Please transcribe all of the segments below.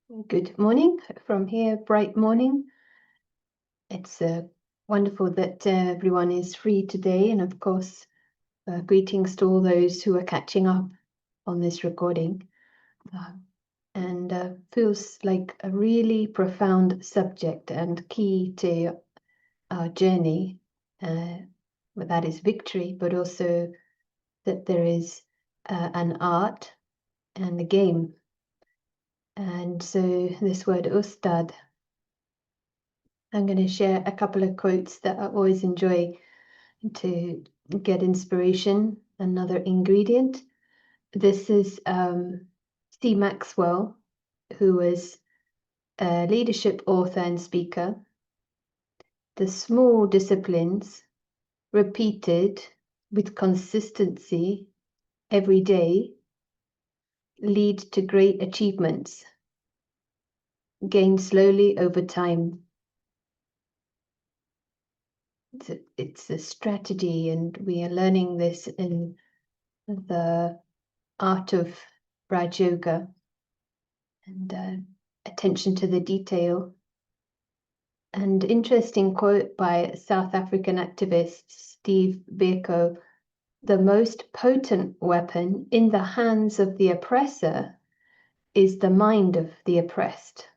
Good morning from here, bright morning. It's wonderful that everyone is free today, and of course, greetings to all those who are catching up on this recording. And feels like a really profound subject and key to our journey. But that is victory, but also that there is an art and a game. And so this word Ustad, I'm going to share a couple of quotes that I always enjoy to get inspiration. Another ingredient. This is C. Maxwell, who was a leadership author and speaker. The small disciplines repeated with consistency every day lead to great achievements, gained slowly over time. It's a strategy, and we are learning this in the art of Raj Yoga and attention to the detail. And interesting quote by South African activist Steve Biko: the most potent weapon in the hands of the oppressor is the mind of the oppressed,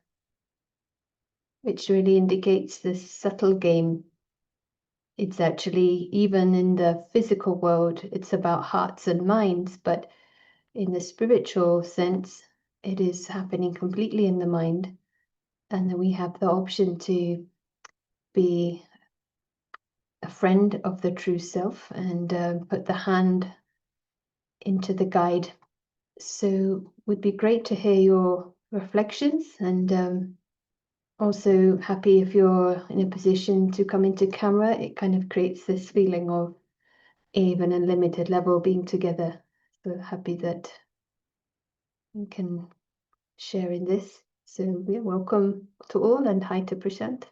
which really indicates this subtle game. It's actually, even in the physical world, it's about hearts and minds, but in the spiritual sense, it is happening completely in the mind. And then we have the option to be a friend of the true self and put the hand into the guide. So would be great to hear your reflections, and also happy if you're in a position to come into camera. It kind of creates this feeling of even and limited level being together. So happy that we can share in this. So we are welcome to all, and hi to Prashant.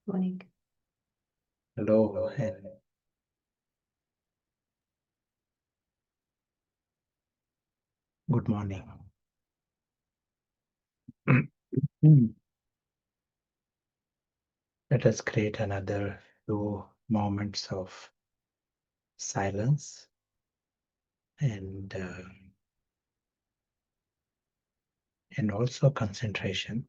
Morning. Hello, and good morning. Let us create another few moments of silence and also concentration.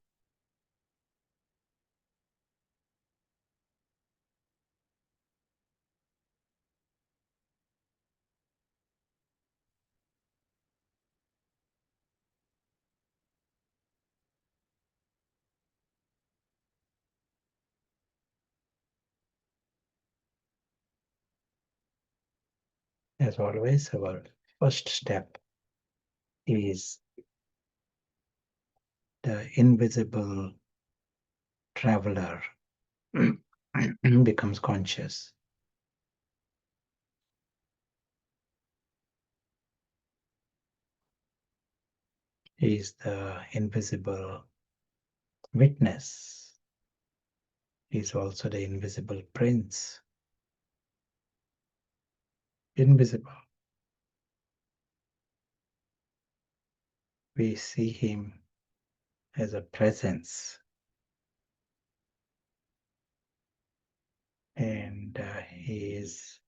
As always, our first step is the invisible traveler becomes conscious. He is the invisible witness. He is also the invisible prince. Invisible. We see him as a presence, and he is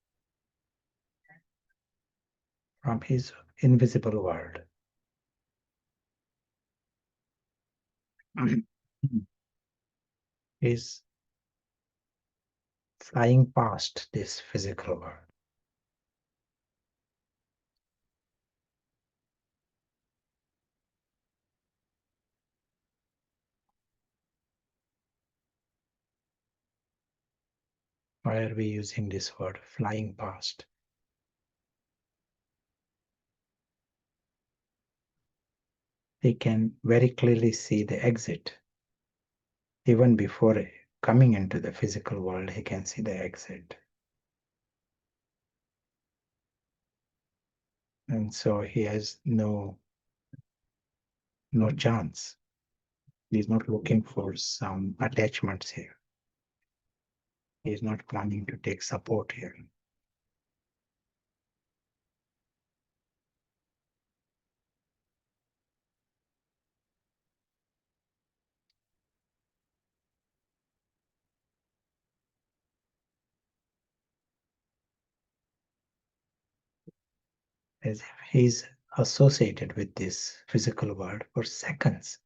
from his invisible world. Is flying past this physical world. Why are we using this word, flying past? He can very clearly see the exit. Even before coming into the physical world, he can see the exit. And so he has no chance. He's not looking for some attachments here. He's not planning to take support here. as if he's associated with this physical world for seconds.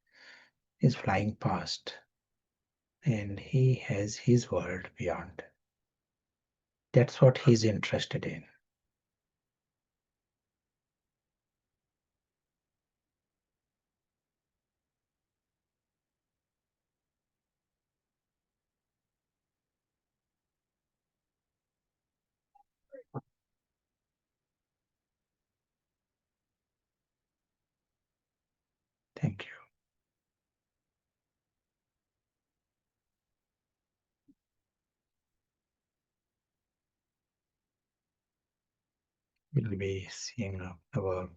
He's flying past and he has his world beyond. That's what he's interested in. Thank you. We'll be seeing our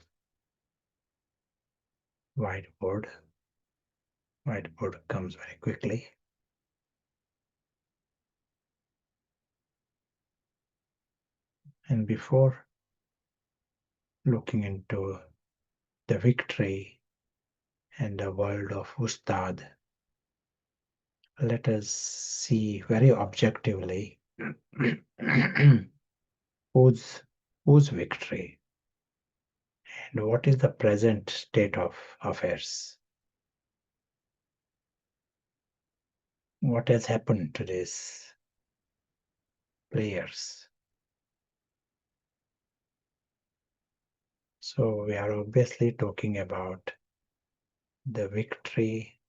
whiteboard. Whiteboard comes very quickly. And before looking into the victory and the world of Ustad, let us see very objectively whose victory and what is the present state of affairs. What has happened to these players? So we are obviously talking about the victory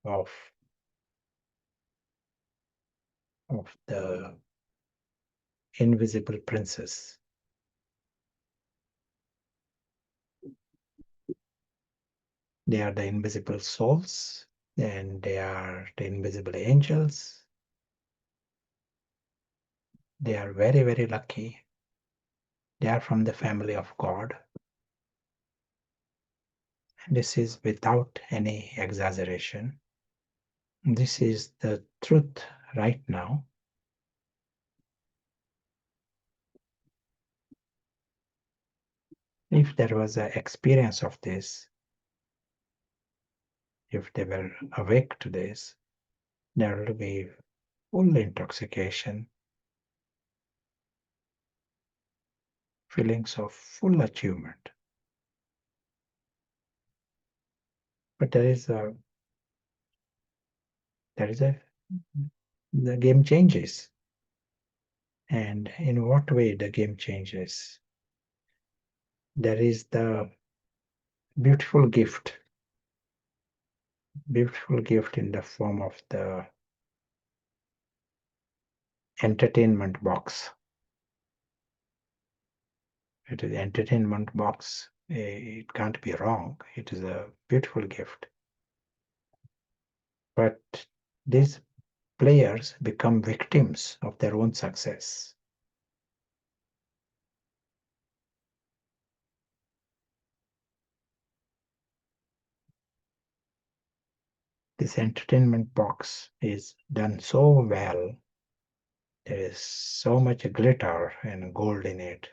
of the invisible princess. They are the invisible souls and they are the invisible angels. They are very, very lucky. They are from the family of God. This is without any exaggeration. This is the truth right now. If there was an experience of this, if they were awake to this, there will be full intoxication, feelings of full achievement. But the game changes. And in what way the game changes? There is the beautiful gift in the form of the entertainment box. It is entertainment box. It can't be wrong. It is a beautiful gift. But these players become victims of their own success. This entertainment box is done so well. There is so much glitter and gold in it.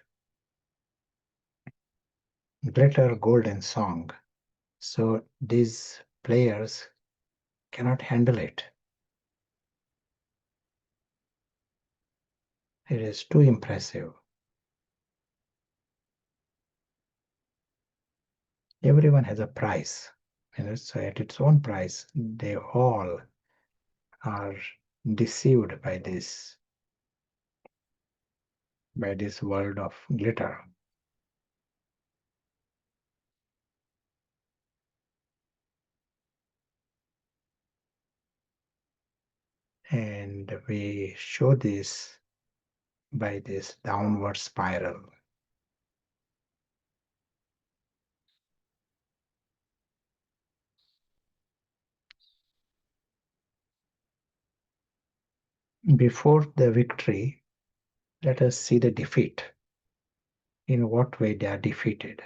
Glitter, gold, and song. So these players cannot handle it. It is too impressive. Everyone has a price, and so at its own price, they all are deceived by this world of glitter. And we show this by this downward spiral. Before the victory, let us see the defeat. In what way they are defeated.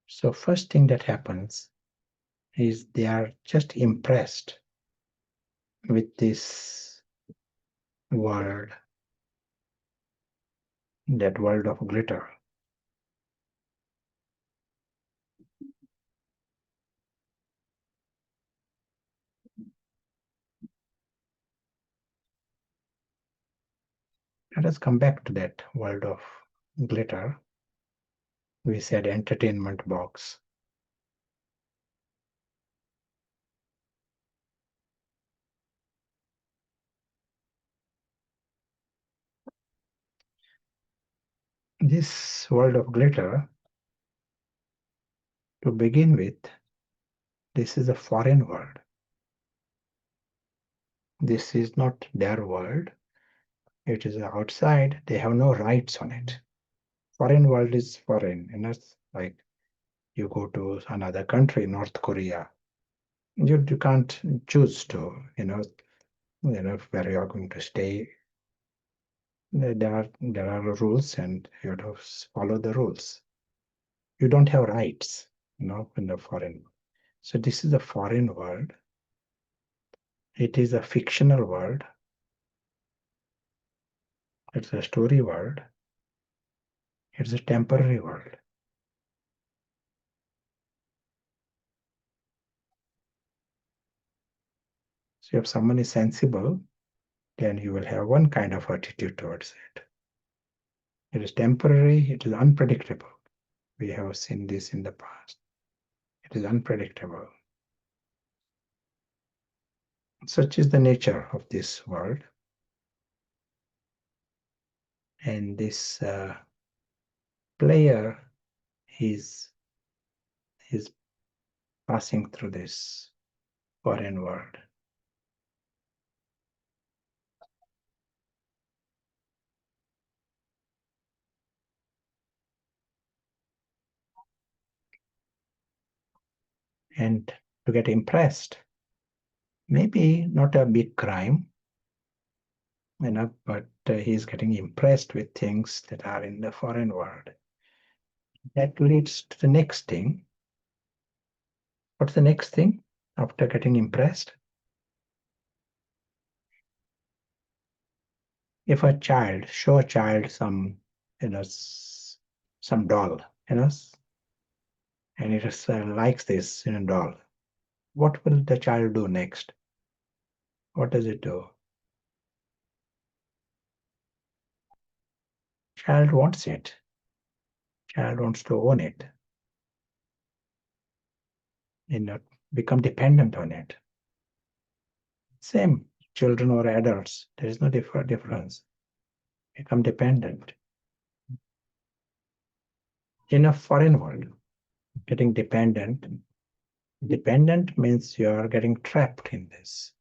So first thing that happens is they are just impressed with this world, that world of glitter. Let us come back to that world of glitter. We said entertainment box. This world of glitter, to begin with, this is a foreign world. This is not their world. It is outside. They have no rights on it. Foreign world is foreign. It's like you go to another country, North Korea. You can't choose to, where you are going to stay. There are rules, and you have to follow the rules. You don't have rights, in the foreign. So this is a foreign world. It is a fictional world. It's a story world. It's a temporary world. So if someone is sensible, then you will have one kind of attitude towards it. It is temporary, it is unpredictable. We have seen this in the past. It is unpredictable. Such is the nature of this world. And this player is passing through this foreign world. And to get impressed, maybe not a big crime, but he's getting impressed with things that are in the foreign world. That leads to the next thing. What's the next thing after getting impressed? If a child, show a child some, some doll, and it is, likes this doll, what will the child do next? What does it do? Child wants it. Child wants to own it. Become dependent on it. Same, children or adults, there is no difference. Become dependent. In a foreign world, getting dependent means you are getting trapped in this.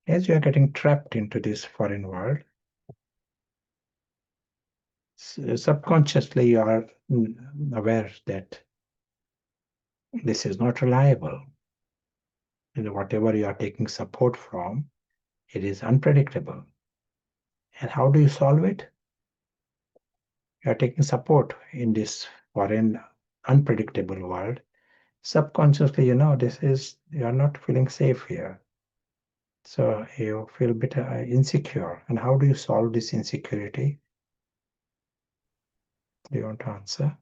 As you are getting trapped into this foreign world, subconsciously you are aware that this is not reliable. Whatever you are taking support from, it is unpredictable. And how do you solve it? You are taking support in this foreign, unpredictable world. Subconsciously, you are not feeling safe here. So you feel a bit insecure. And how do you solve this insecurity? Do you want to answer?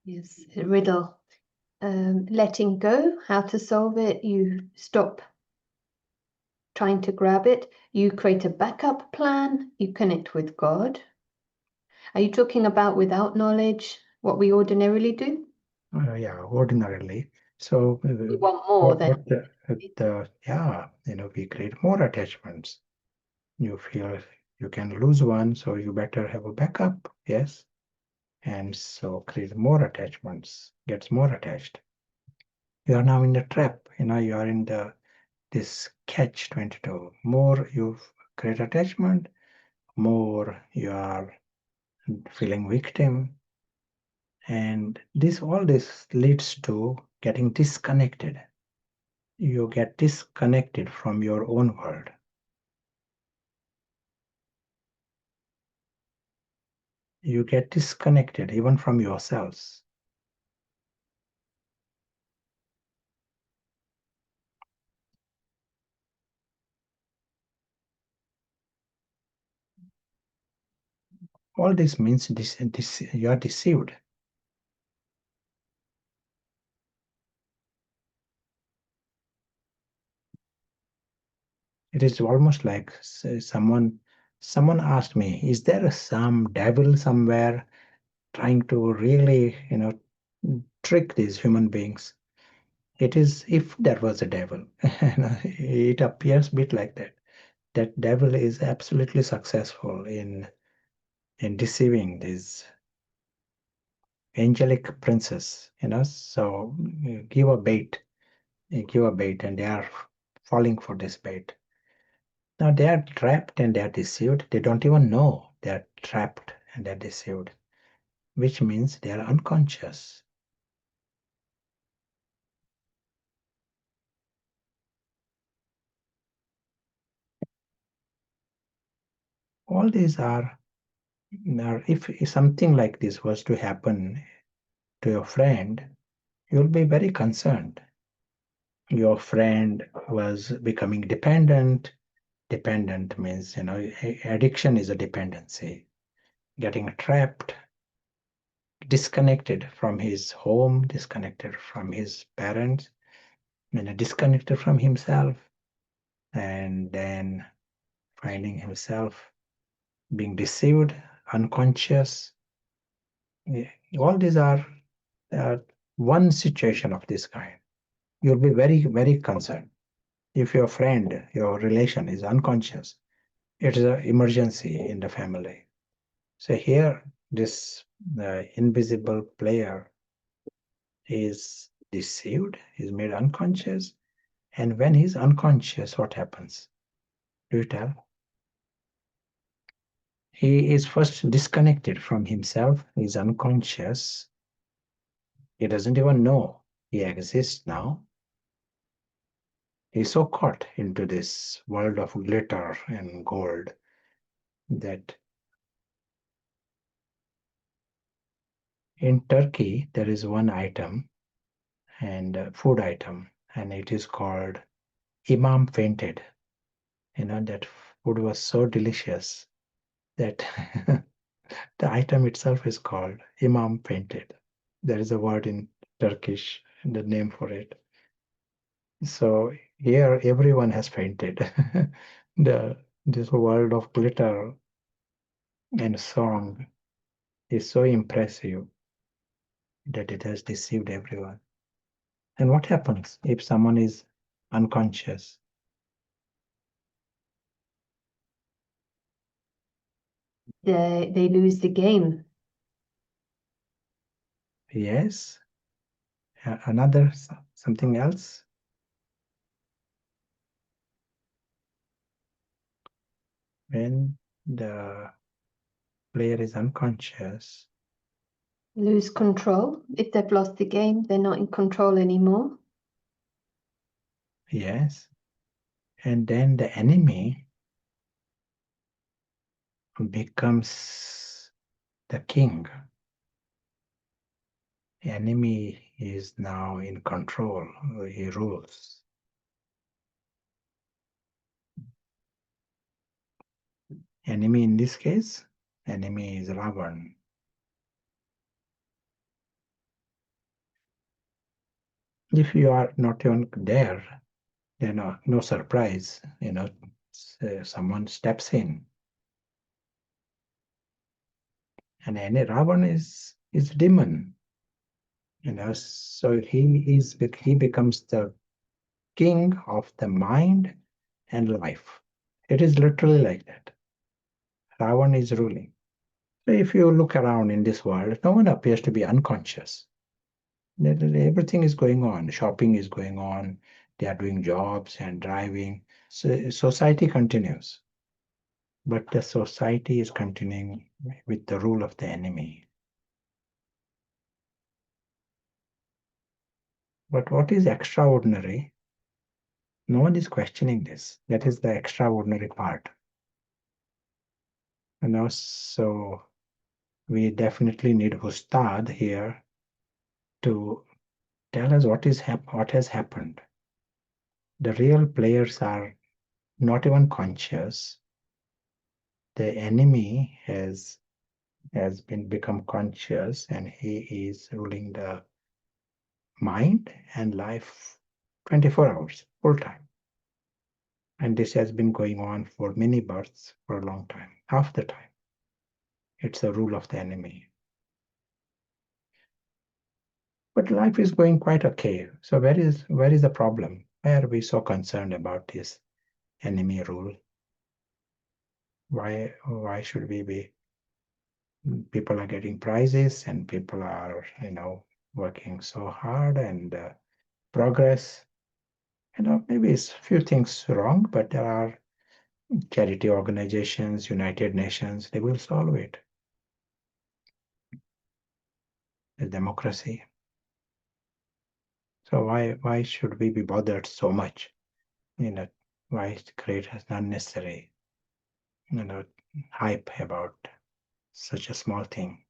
Yes, a riddle. Letting go, how to solve it? You stop trying to grab it. You create a backup plan. You connect with God. Are you talking about without knowledge, what we ordinarily do? Yeah, ordinarily. So We want more than we create more attachments. You feel you can lose one, so you better have a backup. Yes. And so create more attachments, gets more attached. You are now in the trap, you are in this catch 22. More you create attachment, more you are feeling victim. And all this leads to getting disconnected. You get disconnected from your own world. You get disconnected even from yourselves. All this means you are deceived. It is almost like someone asked me, is there some devil somewhere trying to really, trick these human beings? It is, if there was a devil, it appears a bit like that. That devil is absolutely successful in deceiving these angelic princes, So give a bait, and they are falling for this bait. Now they are trapped and they are deceived. They don't even know they are trapped and they are deceived, which means they are unconscious. All these are, if something like this was to happen to your friend, you'll be very concerned. Your friend was becoming dependent. Dependent means, addiction is a dependency. Getting trapped, disconnected from his home, disconnected from his parents, disconnected from himself, and then finding himself being deceived, unconscious. All these are one situation of this kind. You'll be very, very concerned. If your friend, your relation is unconscious, it is an emergency in the family. So here, this invisible player is deceived, is made unconscious. And when he's unconscious, what happens? Do you tell? He is first disconnected from himself, he's unconscious. He doesn't even know he exists now. He's so caught into this world of glitter and gold that in Turkey there is one item and food item, and it is called Imam fainted. That food was so delicious that the item itself is called Imam fainted. There is a word in Turkish, the name for it. So here everyone has fainted. This world of glitter and song is so impressive that it has deceived everyone. And what happens if someone is unconscious? They lose the game. Yes. Another something else. When the player is unconscious, Lose control. If they've lost the game, they're not in control anymore. yes, and then the enemy becomes the king. The enemy is now in control, he rules. Enemy in this case, enemy is Ravan. If you are not even there, no surprise, someone steps in. And any Ravan is demon, so he becomes the king of the mind and life. It is literally like that. Ravan is ruling. So if you look around in this world, no one appears to be unconscious. Everything is going on. Shopping is going on. They are doing jobs and driving. So society continues. But the society is continuing with the rule of the enemy. But what is extraordinary? No one is questioning this. That is the extraordinary part. So we definitely need Ustad here to tell us what has happened. The real players are not even conscious. The enemy has has become conscious, and he is ruling the mind and life 24 hours, full time. And this has been going on for many births for a long time, half the time. It's the rule of the enemy. But life is going quite okay. So where is the problem? Why are we so concerned about this enemy rule? Why should we be? People are getting prizes, and people are working so hard, and progress. Maybe it's a few things wrong, but there are charity organizations, United Nations, they will solve it. The democracy. So why should we be bothered so much? Why create an unnecessary hype about such a small thing?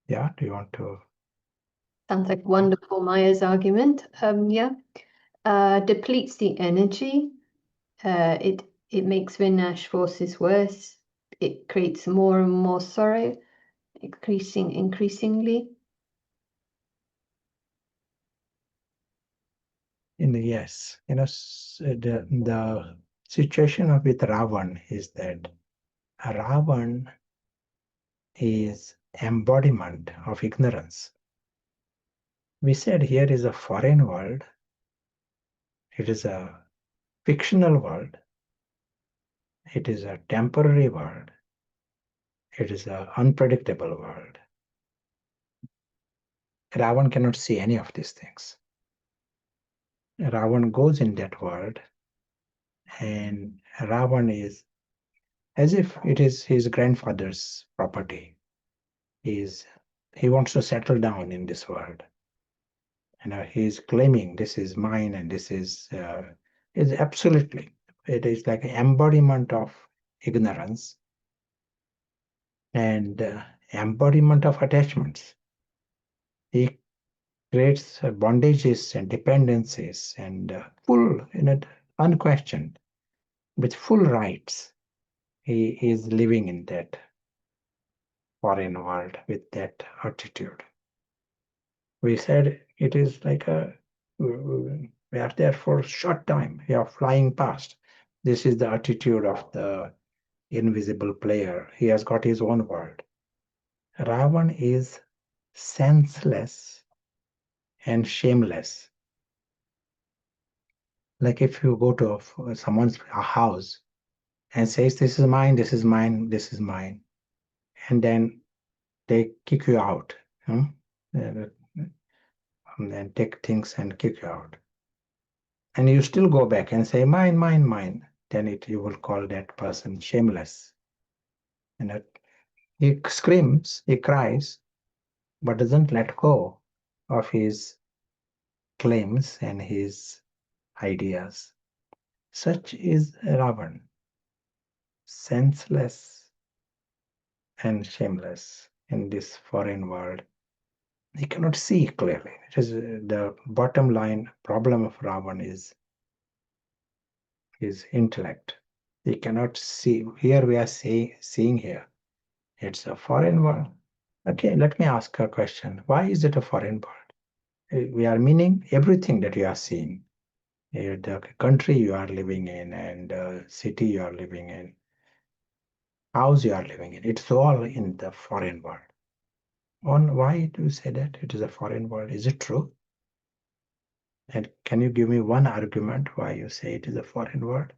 Yeah, do you want to? Sounds like wonderful Maya's argument. Yeah, depletes the energy. It makes Vinash forces worse. It creates more and more sorrow, increasingly. Yes, the situation with Ravan is that Ravan is embodiment of ignorance. We said here is a foreign world. It is a fictional world. It is a temporary world. It is an unpredictable world. Ravan cannot see any of these things. Ravan goes in that world, and Ravan is as if it is his grandfather's property. He wants to settle down in this world. He's claiming this is mine, and this is absolutely. It is like an embodiment of ignorance and embodiment of attachments. He creates bondages and dependencies and full, unquestioned, with full rights. He is living in that foreign world with that attitude. We said it is like we are there for a short time. We are flying past. This is the attitude of the invisible player. He has got his own world. Ravan is senseless and shameless. Like if you go to someone's house and says, "This is mine, this is mine, this is mine," and then they kick you out, and then take things and kick you out, and you still go back and say, "Mine, mine, mine," then you will call that person shameless. And he screams, he cries, but doesn't let go of his claims and his ideas. Such is Ravan, senseless and shameless in this foreign world. He cannot see clearly. It is the bottom line problem of Ravan is his intellect. He cannot see. Here we are seeing here. It's a foreign world. Okay, let me ask a question. Why is it a foreign world? We are meaning everything that you are seeing. The country you are living in, and the city you are living in, house you are living in. It's all in the foreign world. Why do you say that it is a foreign world? Is it true? And can you give me one argument why you say it is a foreign world?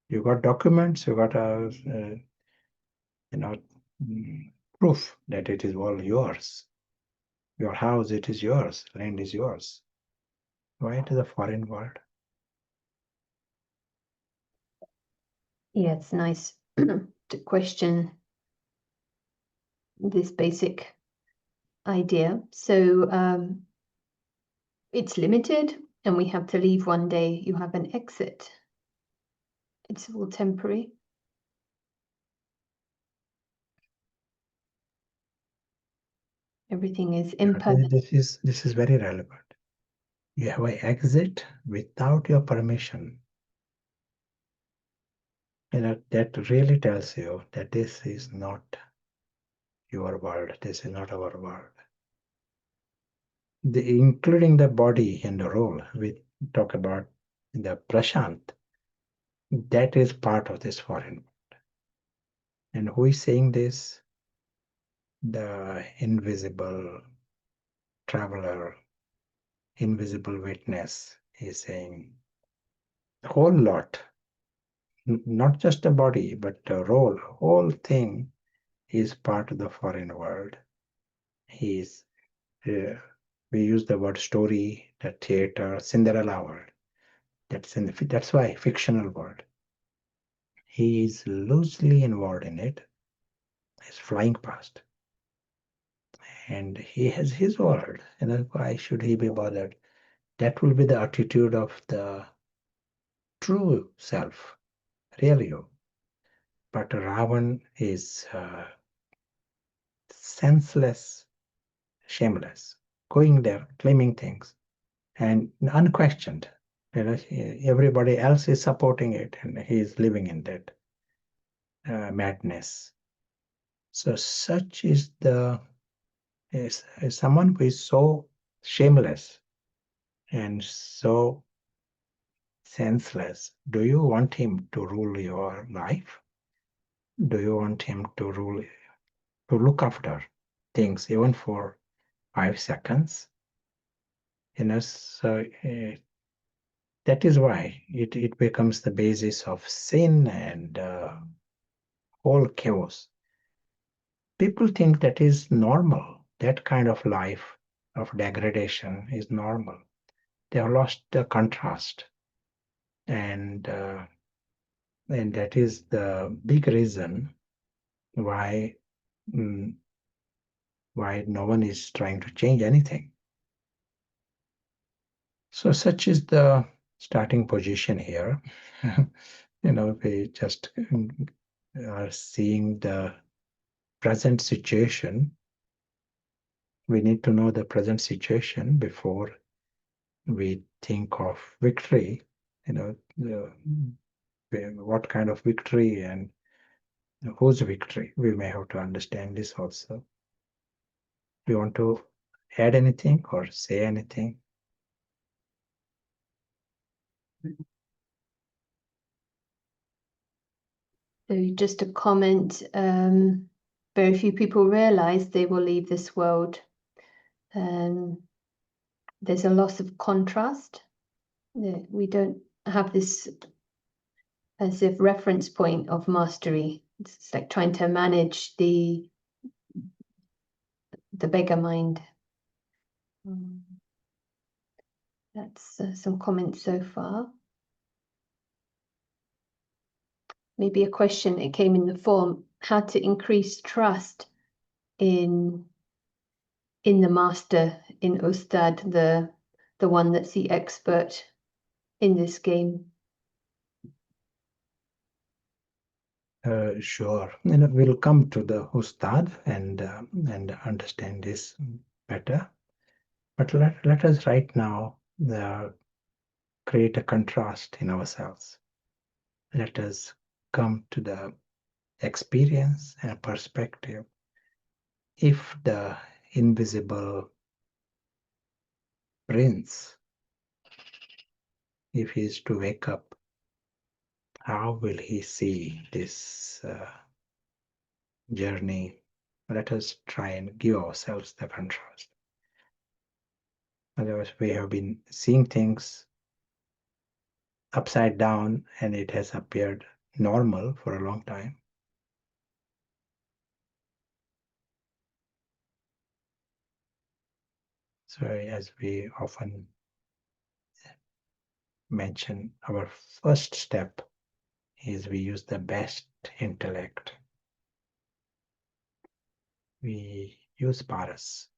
You got documents, you got proof that it is all yours. Your house, it is yours. Land is yours. Why it is a foreign world? Yeah, it's nice to question this basic idea. So it's limited, and we have to leave one day. You have an exit. It's all temporary. Everything is impermanent. This is very relevant. You have an exit without your permission. that really tells you that this is not your world. This is not our world. Including the body and the role we talk about in the prashant, that is part of this foreign world. And who is saying this? The invisible traveler, invisible witness is saying a whole lot, not just a body, but a role, whole thing is part of the foreign world. He's we use the word story, the theater, Cinderella world. That's why fictional world. He is loosely involved in it. He's flying past, and he has his world. And why should he be bothered? That will be the attitude of the true self, real you. But Ravan is senseless, shameless, going there, claiming things, and unquestioned. Everybody else is supporting it, and he is living in that madness. So such is the is someone who is so shameless and so senseless. Do you want him to rule your life? Do you want him to look after things even for 5 seconds? So that is why it becomes the basis of sin and whole chaos. People think that is normal. That kind of life of degradation is normal. They have lost the contrast, and that is the big reason why mm, why no one is trying to change anything. So such is the starting position here. We just are seeing the present situation. We need to know the present situation before we think of victory. What kind of victory and whose victory? We may have to understand this also. You want to add anything or say anything? So just a comment, very few people realize they will leave this world. There's a loss of contrast. We don't have this as if reference point of mastery. It's like trying to manage the beggar mind. That's some comments so far. Maybe a question, it came in the form, how to increase trust in the master, in Ustad, the one that's the expert in this game. Sure. We'll come to the Ustad and understand this better. But let us right now create a contrast in ourselves. Let us come to the experience and perspective. If the invisible prince, if he is to wake up, how will he see this journey? Let us try and give ourselves the contrast. Otherwise, we have been seeing things upside down and it has appeared normal for a long time. So, as we often mention, our first step is we use the best intellect. We use paras.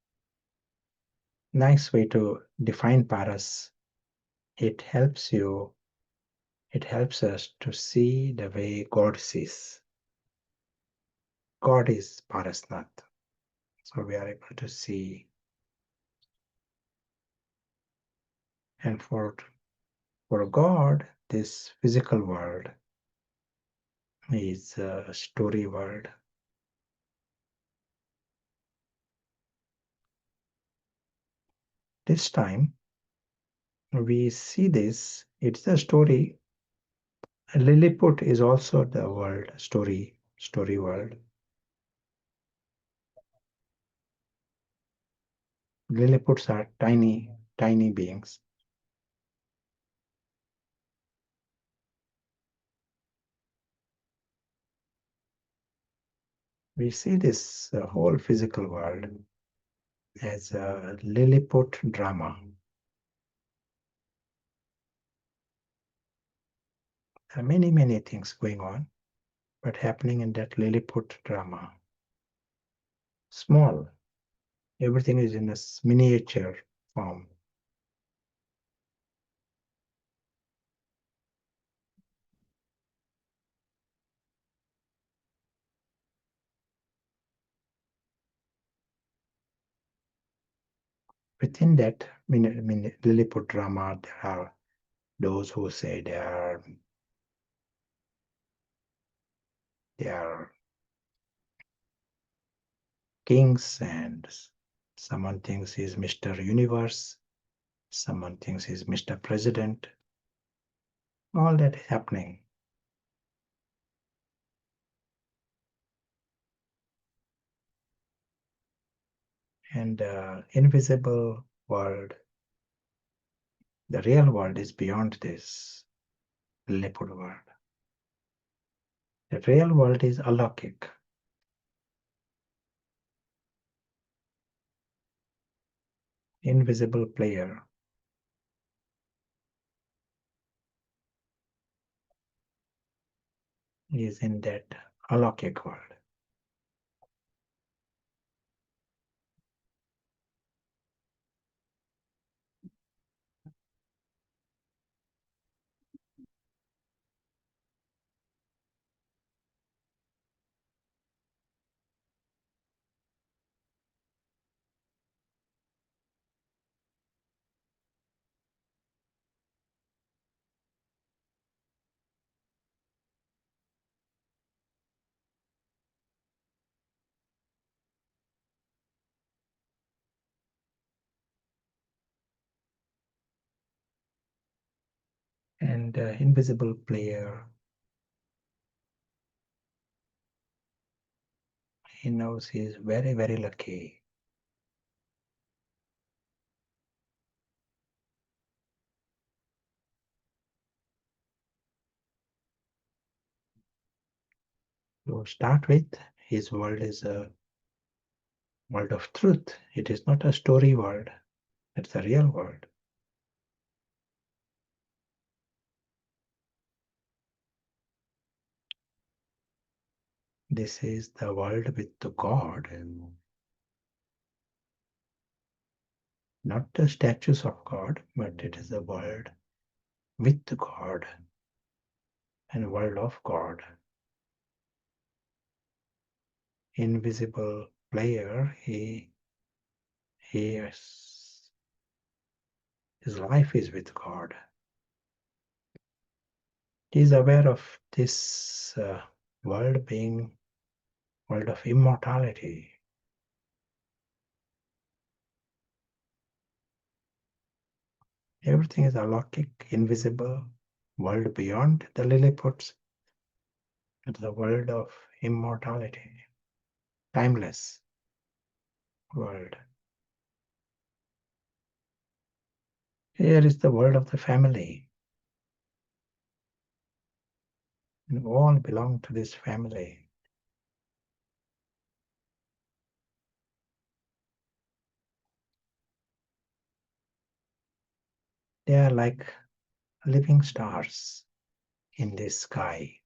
Nice way to define paras. It helps us to see the way God sees. God is parasnat. So we are able to see. And for God, this physical world is a story world. This time we see this, it's a story. Lilliput is also the world, story world. Lilliputs are tiny beings. We see this whole physical world as a Lilliput drama. There are many things going on, but happening in that Lilliput drama. Small, everything is in a miniature form. Within that Lilliput drama, there are those who say they are kings, and someone thinks he's Mr. Universe, someone thinks he's Mr. President. All that is happening. And the invisible world, the real world, is beyond this Lilliput world. The real world is alokik. Invisible player is in that alokik world. And the invisible player, he knows he is very lucky. To start with, his world is a world of truth. It is not a story world. It's a real world. This is the world with the God, not the statues of God, but it is the world with God and world of God. Invisible player, he is, his life is with God. He is aware of this world being world of immortality. Everything is alokik, invisible, world beyond the Lilliputs. It's the world of immortality, timeless world. Here is the world of the family. And all belong to this family. They are like living stars in this sky.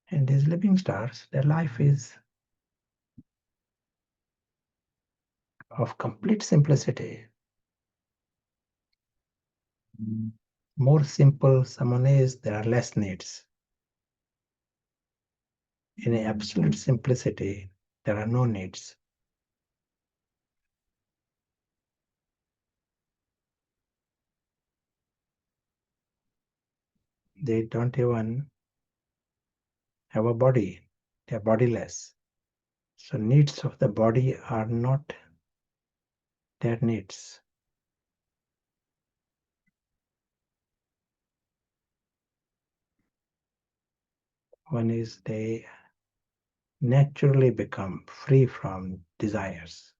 And these living stars, their life is of complete simplicity. More simple someone is, there are less needs. In absolute simplicity, there are no needs. They don't even have a body, they are bodiless. So, needs of the body are not their needs. One is they naturally become free from desires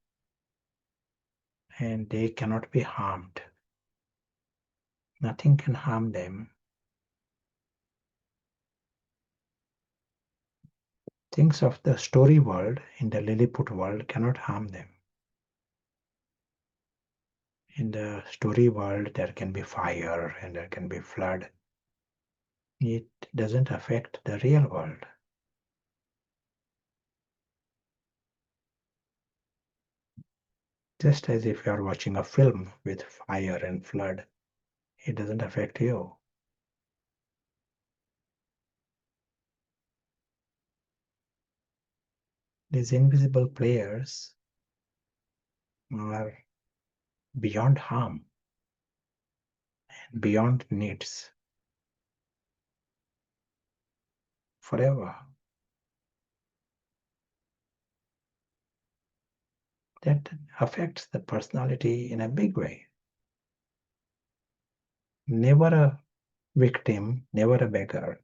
and they cannot be harmed. Nothing can harm them. Things of the story world, in the Lilliput world, cannot harm them. In the story world, there can be fire and there can be flood. It doesn't affect the real world. Just as if you are watching a film with fire and flood, it doesn't affect you. These invisible players are beyond harm and beyond needs forever. That affects the personality in a big way. Never a victim, never a beggar.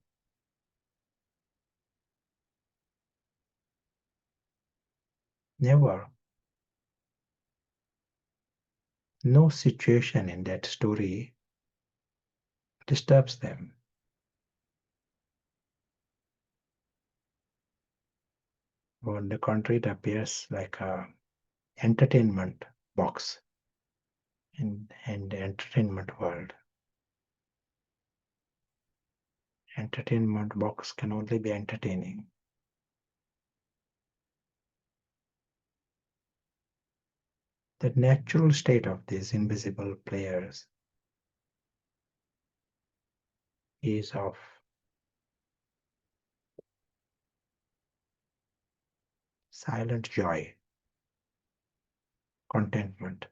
Never. No situation in that story disturbs them. On the contrary, it appears like a entertainment box in the entertainment world. Entertainment box can only be entertaining. The natural state of these invisible players is of silent joy, contentment.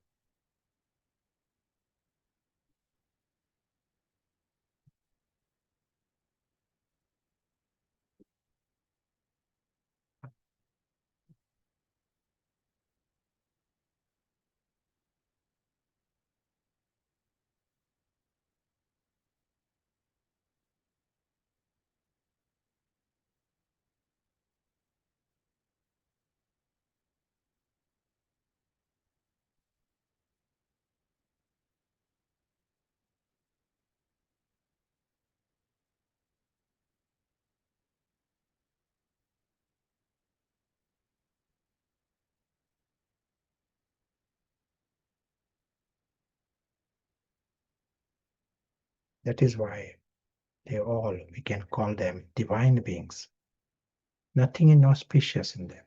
That is why we can call them divine beings. Nothing inauspicious in them.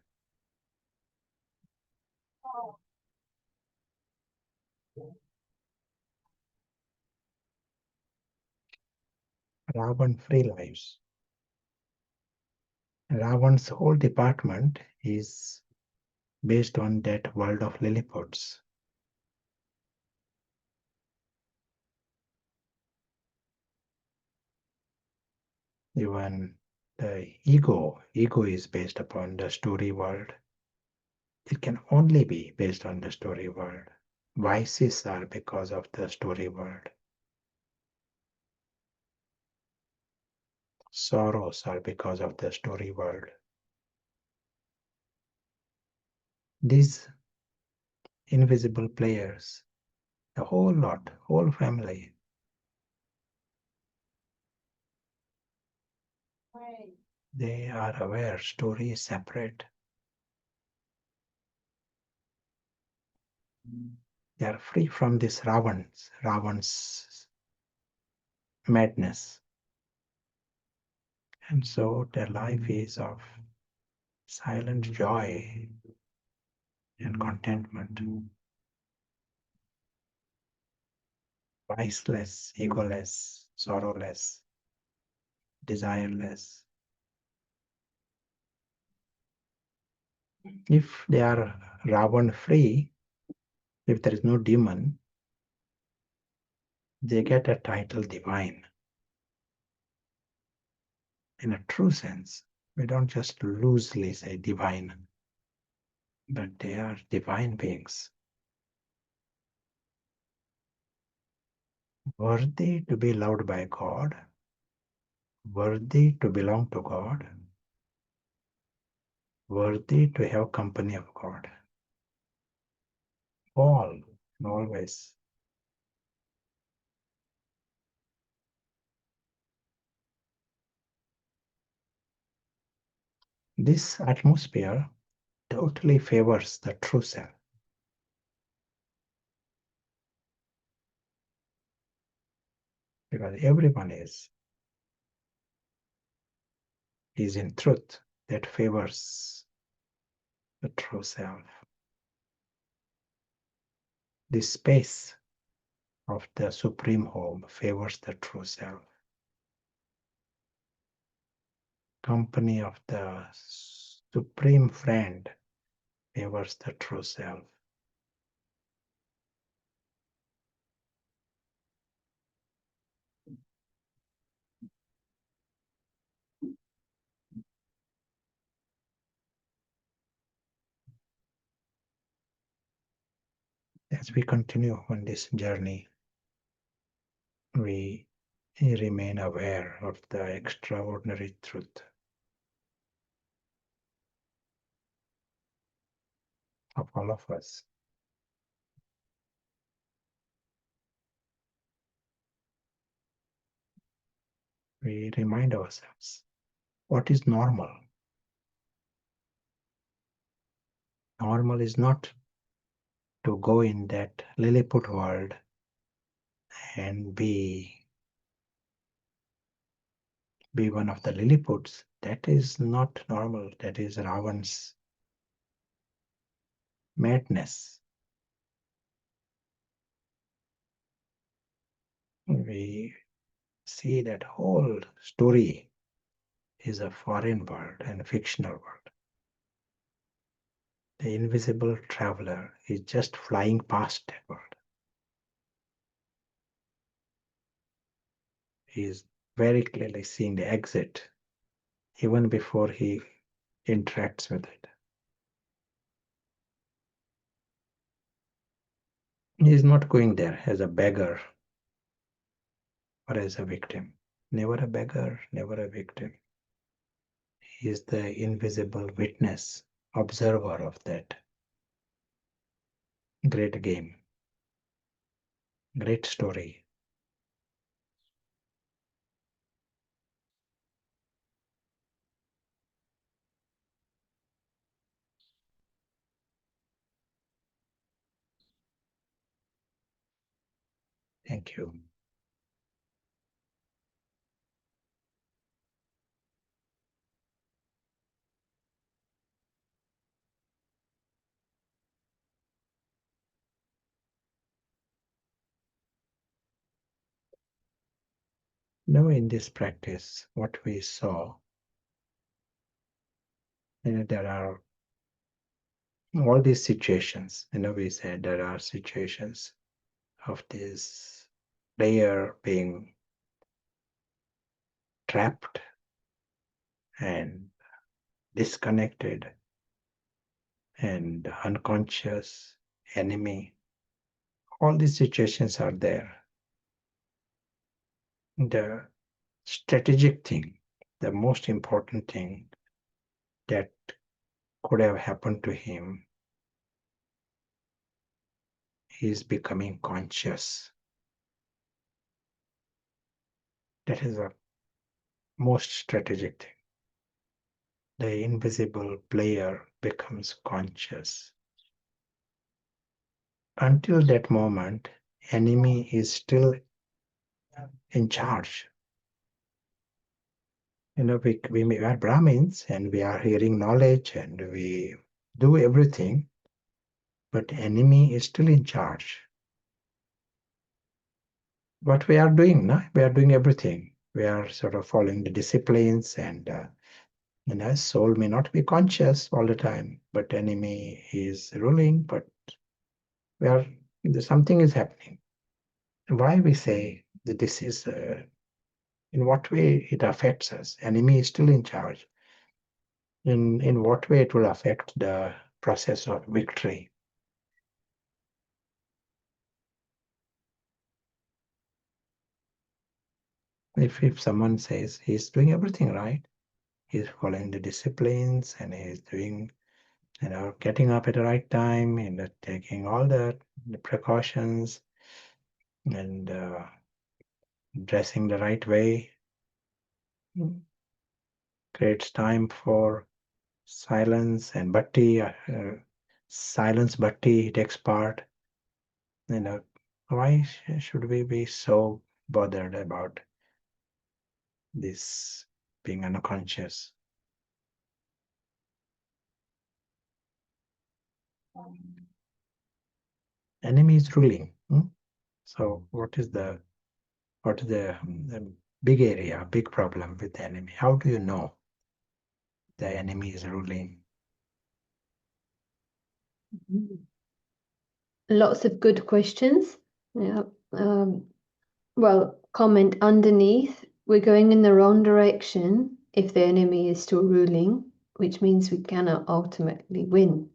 Ravan free lives. Ravan's whole department is based on that world of Lilliputs. Even the ego is based upon the story world. It can only be based on the story world. Vices are because of the story world. Sorrows are because of the story world. These invisible players, the whole lot, whole family, they are aware story is separate. They are free from this Ravan's madness. And so their life is of silent joy and contentment, viceless, egoless, sorrowless, desireless. If they are Ravan free, if there is no demon, they get a title divine. In a true sense, we don't just loosely say divine, but they are divine beings, worthy to be loved by God, worthy to belong to God, worthy to have company of God. All and always. This atmosphere totally favors the true self. Because everyone is in truth that favors the true self. This space of the supreme home favors the true self. Company of the supreme friend favors the true self. As we continue on this journey, we remain aware of the extraordinary truth of all of us. We remind ourselves what is normal. Normal is not to go in that Lilliput world and be one of the Lilliputs. That is not normal. That is Ravan's madness. We see that whole story is a foreign world and a fictional world. The invisible traveler is just flying past that world. He is very clearly seeing the exit even before he interacts with it. He is not going there as a beggar or as a victim. Never a beggar, never a victim. He is the invisible witness, observer of that great game, great story. Thank you. Now, in this practice, what we saw, there are all these situations. We said there are situations of this player being trapped and disconnected and unconscious, enemy. All these situations are there. The strategic thing, the most important thing that could have happened to him is becoming conscious. That is the most strategic thing. The invisible player becomes conscious. Until that moment, enemy is still in charge. We are Brahmins and we are hearing knowledge and we do everything, but enemy is still in charge. What we are doing, no? We are doing everything. We are sort of following the disciplines and And as soul may not be conscious all the time, but enemy is ruling, but where something is happening. Why we say that this is, in what way it affects us? Enemy is still in charge. In what way it will affect the process of victory? If someone says he's doing everything right, he's following the disciplines and he's doing, getting up at the right time and taking all the precautions and dressing the right way, creates time for silence and bhakti, silence bhakti takes part. Why should we be so bothered about this being unconscious? Enemy is ruling. So what is the big area, big problem with the enemy? How do you know the enemy is ruling? Lots of good questions. Yeah. Well, comment underneath, we're going in the wrong direction if the enemy is still ruling, which means we cannot ultimately win.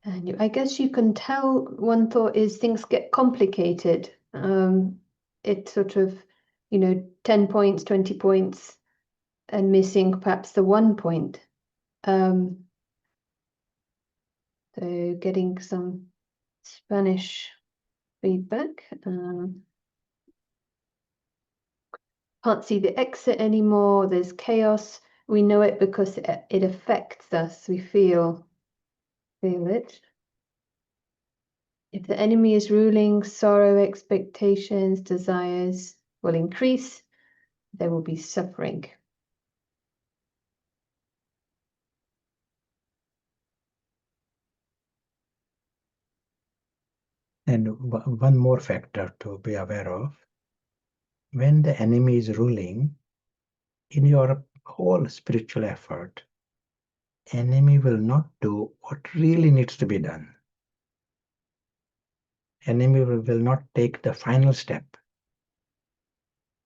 And I guess you can tell one thought is things get complicated. It's sort of, 10 points, 20 points, and missing perhaps the 1 point. So getting some Spanish feedback. Can't see the exit anymore. There's chaos. We know it because it affects us. We feel it. If the enemy is ruling, sorrow, expectations, desires will increase. There will be suffering. And one more factor to be aware of: when the enemy is ruling, in your whole spiritual effort, enemy will not do what really needs to be done. Enemy will not take the final step.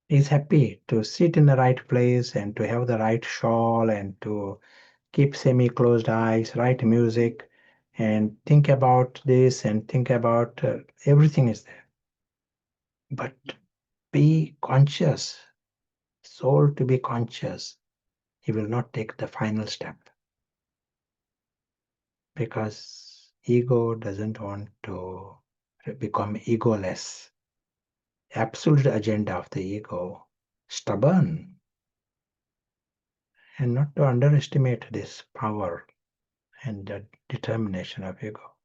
He's happy to sit in the right place and to have the right shawl and to keep semi-closed eyes, right music, and think about this and think about everything is there. But be conscious, soul to be conscious. He will not take the final step because ego doesn't want to become egoless. Absolute agenda of the ego, stubborn, and not to underestimate this power and the determination of ego.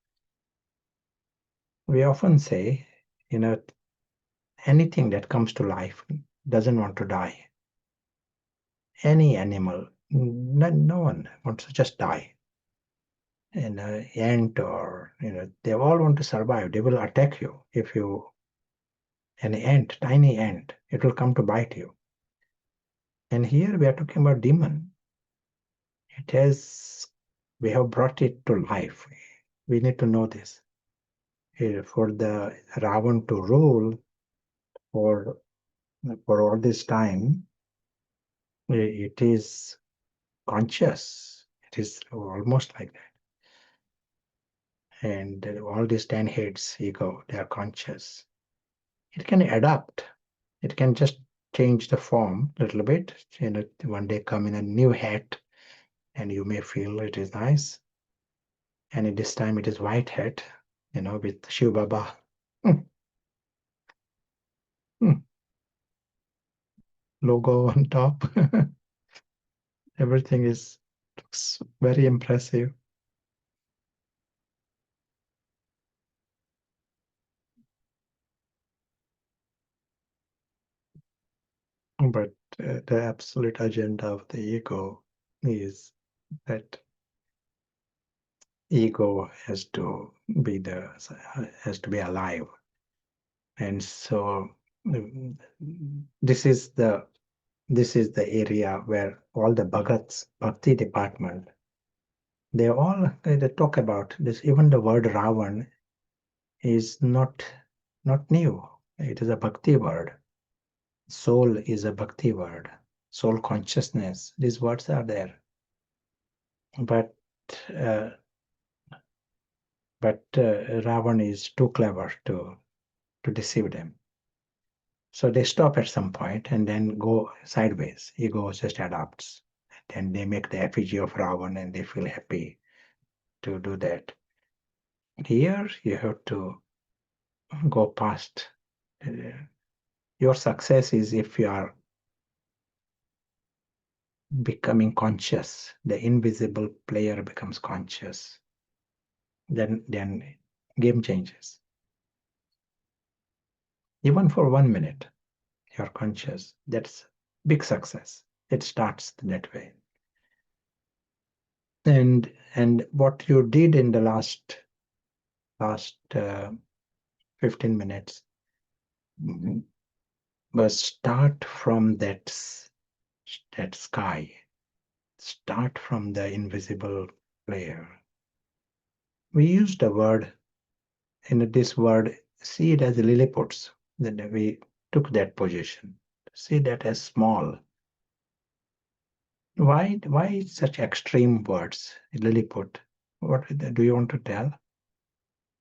We often say, anything that comes to life doesn't want to die. Any animal, no one wants to just die. An ant or, they all want to survive. They will attack you if you, an ant, tiny ant, it will come to bite you. And here we are talking about demon. We have brought it to life. We need to know this. For the Ravan to rule for all this time, it is conscious. It is almost like that. And all these 10 heads, ego, they are conscious. It can adapt. It can just change the form a little bit. One day come in a new hat and you may feel it is nice. And at this time it is white hat, with Shiv Baba. Hmm, hmm, logo on top. Everything looks very impressive. But the absolute agenda of the ego is that ego has to be alive. And so this is the This is the area where all the Bhagats, Bhakti department, they all they talk about this. Even the word Ravan is not new. It is a Bhakti word. Soul is a Bhakti word. Soul consciousness. These words are there. But uh, Ravan is too clever to deceive them. So they stop at some point and then go sideways. Ego just adopts. Then they make the effigy of Ravan and they feel happy to do that. Here you have to go past. Your success is if you are becoming conscious. The invisible player becomes conscious. Then game changes. Even for 1 minute, you're conscious. That's big success. It starts that way. And what you did in the last 15 minutes was start from that sky, start from the invisible player. We used a word, in this word, see it as Lilliputs. Then we took that position. See that as small. Why such extreme words, Lilliput? What do you want to tell?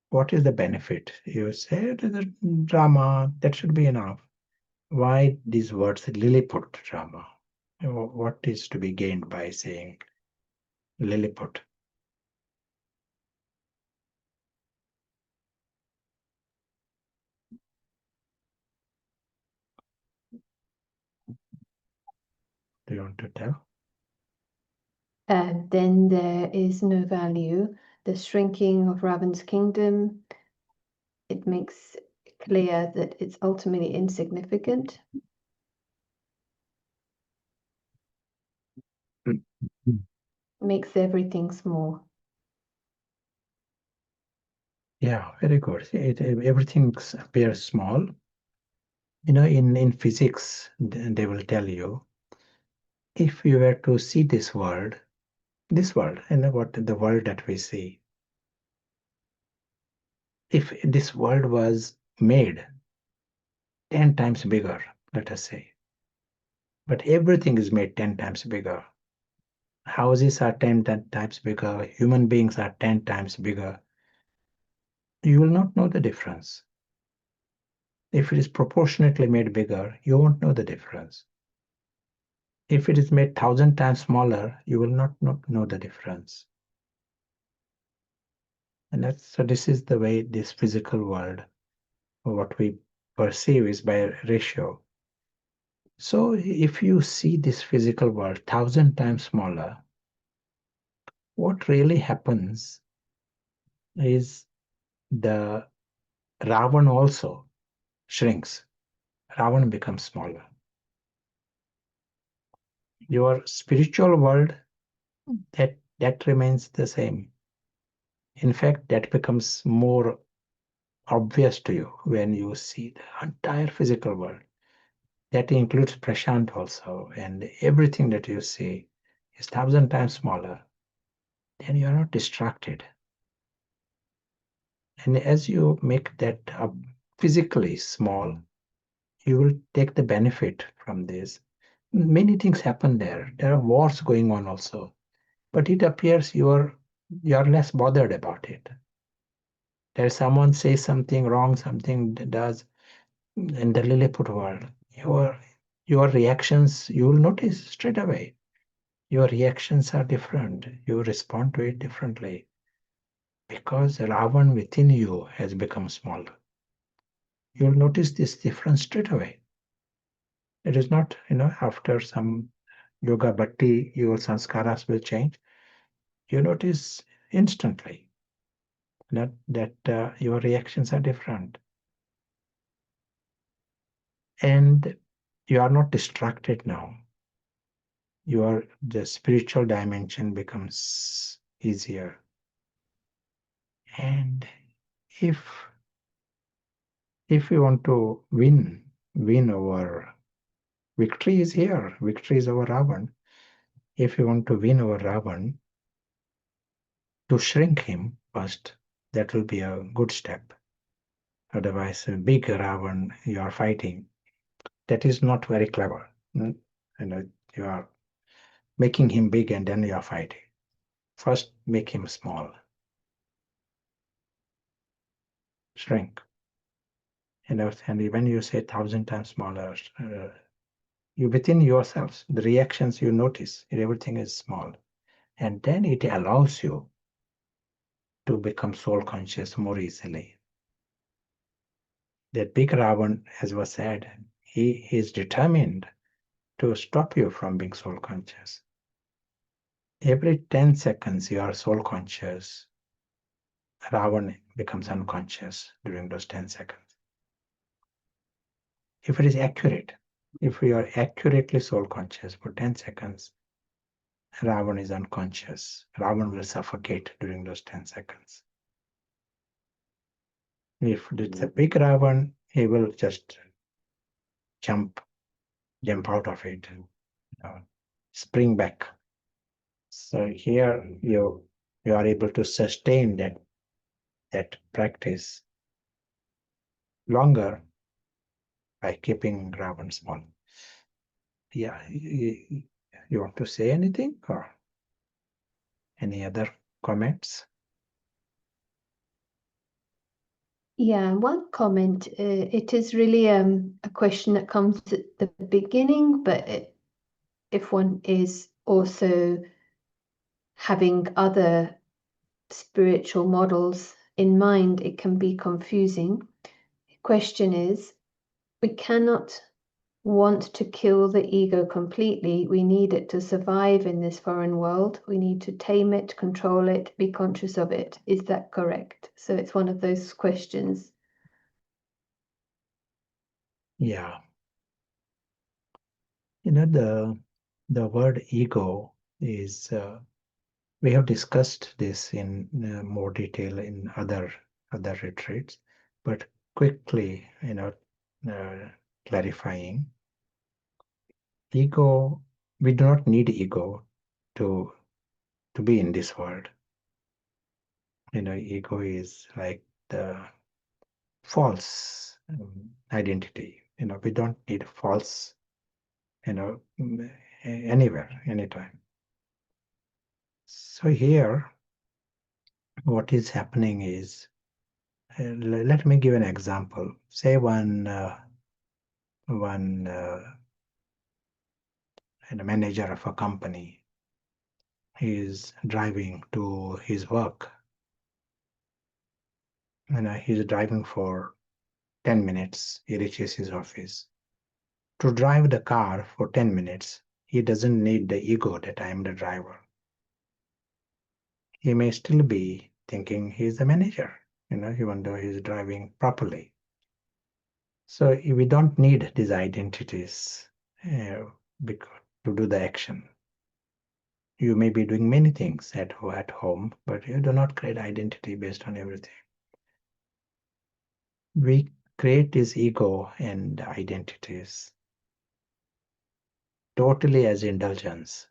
What is the benefit? You say it is a drama, that should be enough. Why these words, Lilliput drama? What is to be gained by saying Lilliput? Do you want to tell? Then there is no value. The shrinking of Ravan's kingdom, it makes clear that it's ultimately insignificant. Makes everything small. Yeah, very good. Everything appears small. You know, in physics, they will tell you, if you were to see this world, and what the world that we see, if this world was made 10 times bigger, let us say, but everything is made 10 times bigger. Houses are 10 times bigger, human beings are 10 times bigger. You will not know the difference. If it is proportionately made bigger, you won't know the difference. If it is made 1,000 times smaller, you will not know the difference. And so this is the way this physical world, what we perceive, is by ratio. So if you see this physical world 1,000 times smaller, what really happens is the Ravan also shrinks. Ravan becomes smaller. Your spiritual world, that remains the same. In fact, that becomes more obvious to you when you see the entire physical world. That includes Prashant also, and everything that you see is 1,000 times smaller. Then you are not distracted. And as you make that physically small, you will take the benefit from this. Many things happen there. There are wars going on also, but it appears you are less bothered about it. There's someone says something wrong, something does in the Lilliput world. Your reactions, you will notice straight away. Your reactions are different. You respond to it differently because Ravan within you has become smaller. You'll notice this difference straight away. It is not, after some yoga bhakti, your sanskaras will change. You notice instantly that your reactions are different. And you are not distracted now. The spiritual dimension becomes easier. And if we want to win over Victory is here. Victory is over Ravan. If you want to win over Ravan, to shrink him first, that will be a good step. Otherwise, a big Ravan you are fighting, that is not very clever. You are making him big and then you are fighting. First, make him small. Shrink. And when you say 1,000 times smaller, you within yourselves, the reactions you notice, everything is small. And then it allows you to become soul conscious more easily. That big Ravan, as was said, he is determined to stop you from being soul conscious. Every 10 seconds you are soul conscious, Ravan becomes unconscious during those 10 seconds. If it is accurate, if we are accurately soul conscious for 10 seconds, Ravan is unconscious. Ravan will suffocate during those 10 seconds. If it's a big Ravan, he will just jump out of it and spring back. So here you are able to sustain that practice longer by keeping Ravan small. Yeah, you want to say anything or any other comments? Yeah, one comment. It is really a question that comes at the beginning, but if one is also having other spiritual models in mind, it can be confusing. The question is, we cannot want to kill the ego completely. We need it to survive in this foreign world. We need to tame it, control it, be conscious of it. Is that correct? So it's one of those questions. Yeah. The word ego is we have discussed this in more detail in other retreats, but quickly, clarifying, ego, we do not need ego to be in this world. Ego is like the false identity. We don't need false, anywhere, anytime. So here, what is happening is, let me give an example. Say one manager of a company is driving to his work, and he's driving for 10 minutes. He reaches his office. To drive the car for 10 minutes, he doesn't need the ego that I am the driver. He may still be thinking he's the manager, even though he's driving properly. So we don't need these identities to do the action. You may be doing many things at home, but you do not create identity based on everything. We create this ego and identities totally as indulgence.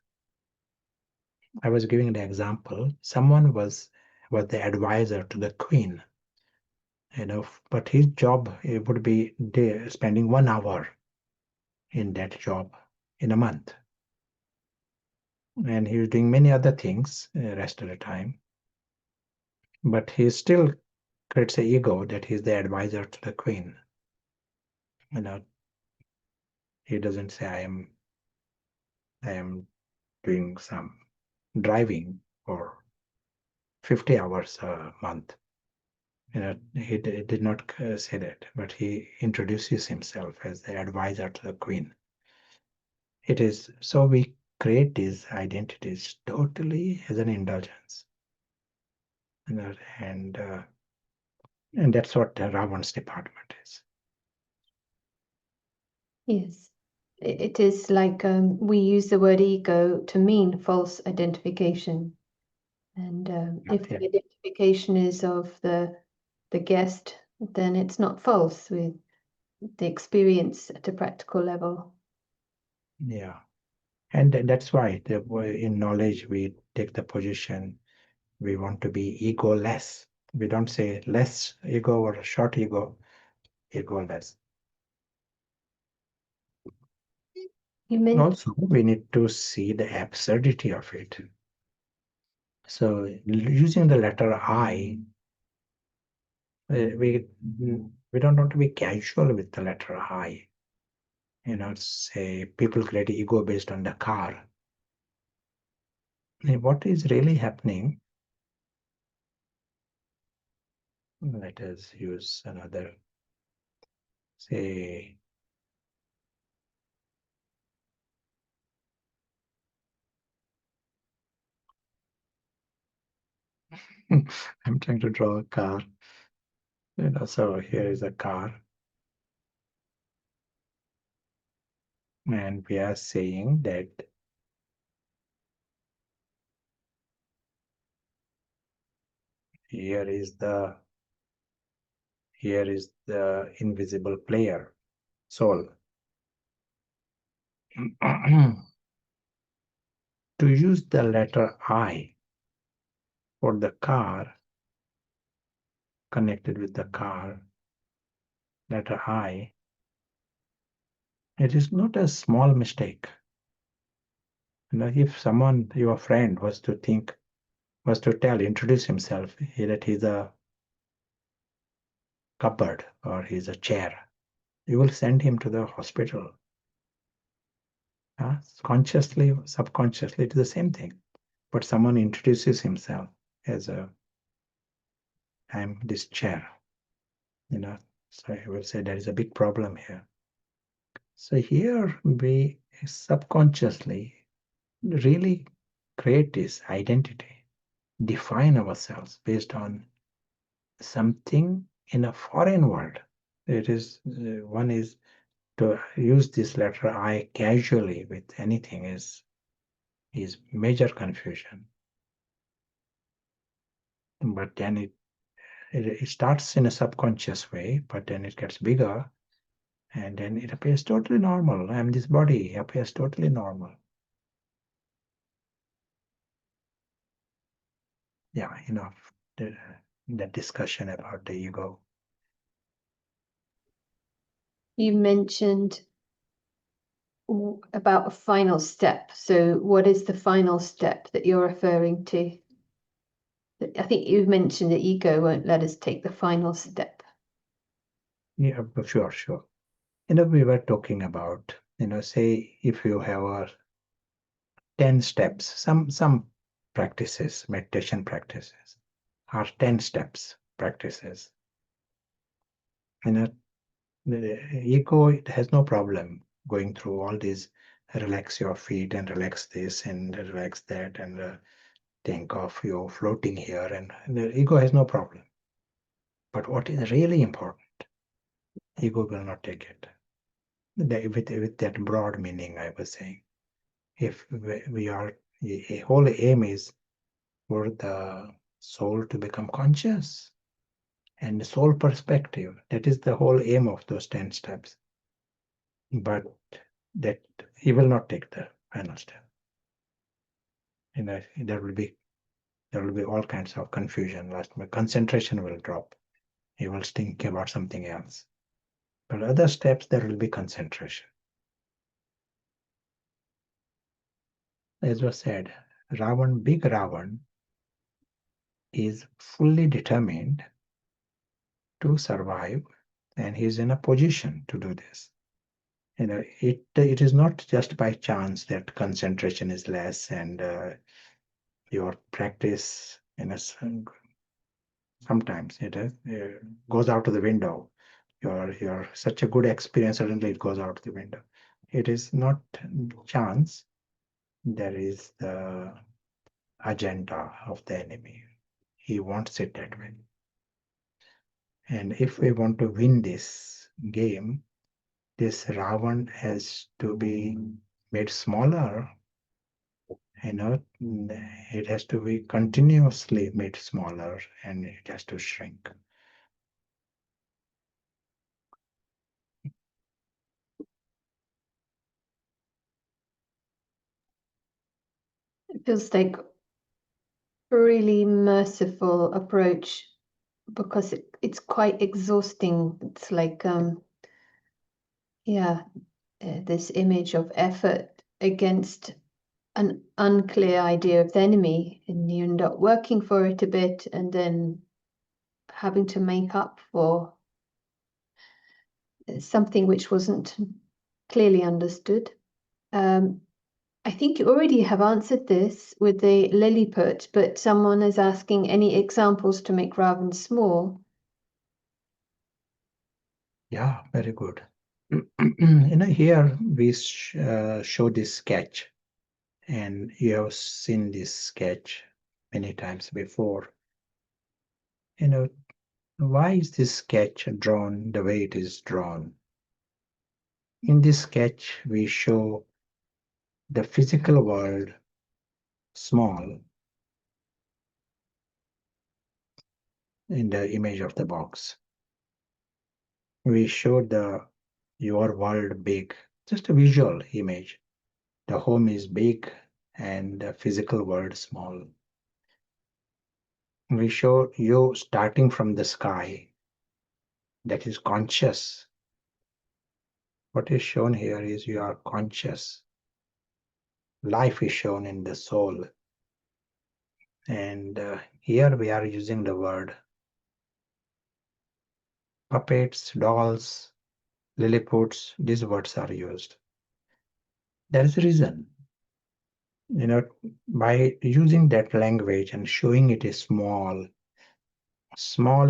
I was giving the example, someone was the advisor to the queen, but his job would be spending 1 hour in that job in a month. And he was doing many other things rest of the time. But he still creates an ego that he's the advisor to the queen. He doesn't say I am doing some driving for 50 hours a month. He did not say that, but he introduces himself as the advisor to the queen. It is so we create these identities totally as an indulgence, and that's what Ravan's department is. Yes. It is like we use the word ego to mean false identification. And if the identification is of the guest, then it's not false with the experience at a practical level. Yeah. And that's why in knowledge we take the position we want to be egoless. We don't say less ego or short ego, egoless. You meant Also, we need to see the absurdity of it. So, using the letter I, we we don't want to be casual with the letter I. Say people create ego based on the car. What is really happening? Let us use another. Say I'm trying to draw a car. So here is a car, and we are saying that here is the invisible player, soul. To use the letter I for the car, connected with the car, letter I, it is not a small mistake. If someone, your friend, was to introduce himself that he's a cupboard or he's a chair, you will send him to the hospital. Consciously, subconsciously, it is the same thing. But someone introduces himself as I'm this chair, so I will say there is a big problem here. So here we subconsciously really create this identity, define ourselves based on something in a foreign world. It is one is to use this letter I casually with anything is major confusion. But then it starts in a subconscious way, but then it gets bigger, and then it appears totally normal. I'm this body appears totally normal. Yeah, enough the discussion about the ego. you mentioned about a final step. So what is the final step that you're referring to? I think you've mentioned that ego won't let us take the final step. Yeah, sure. We were talking about, say if you have 10 steps, some practices, meditation practices are 10 steps practices. The ego, it has no problem going through all these, relax your feet and relax this and relax that and think of you floating here, and the ego has no problem. But what is really important, ego will not take it. With that broad meaning I was saying, if we are, a whole aim is for the soul to become conscious and the soul perspective. That is the whole aim of those 10 steps. But that he will not take the final step. There will be all kinds of confusion. Last my concentration will drop. He will think about something else. But other steps there will be concentration. As was said, big Ravan, is fully determined to survive, and he's in a position to do this. It is not just by chance that concentration is less and your practice sometimes it goes out of the window. Your such a good experience, suddenly it goes out of the window. It is not chance. There is the agenda of the enemy. He wants it that way. And if we want to win this game, this Ravan has to be made smaller. It has to be continuously made smaller and it has to shrink. feels like a really merciful approach because it's quite exhausting. It's like this image of effort against an unclear idea of the enemy, and you end up working for it a bit and then having to make up for something which wasn't clearly understood. I think you already have answered this with the Lilliput, but someone is asking any examples to make Ravan small. Yeah, very good. Here we show this sketch, and you have seen this sketch many times before. Why is this sketch drawn the way it is drawn? In this sketch, we show the physical world small in the image of the box. We show your world big, just a visual image. The home is big and the physical world small. We show you starting from the sky, that is conscious. What is shown here is you are conscious. Life is shown in the soul. And here we are using the word puppets, dolls, Lilliputs. These words are used. There is a reason. By using that language and showing it is small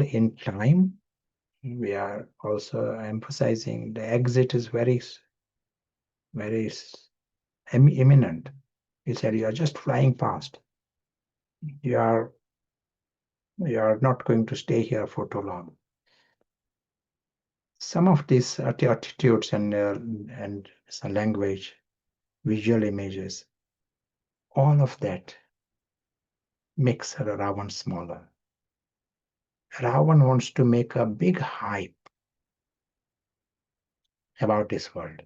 in time, we are also emphasizing the exit is very, very imminent. You said you are just flying past. You are not going to stay here for too long. Some of these attitudes and some language, visual images, all of that makes Ravan smaller. Ravan wants to make a big hype about this world.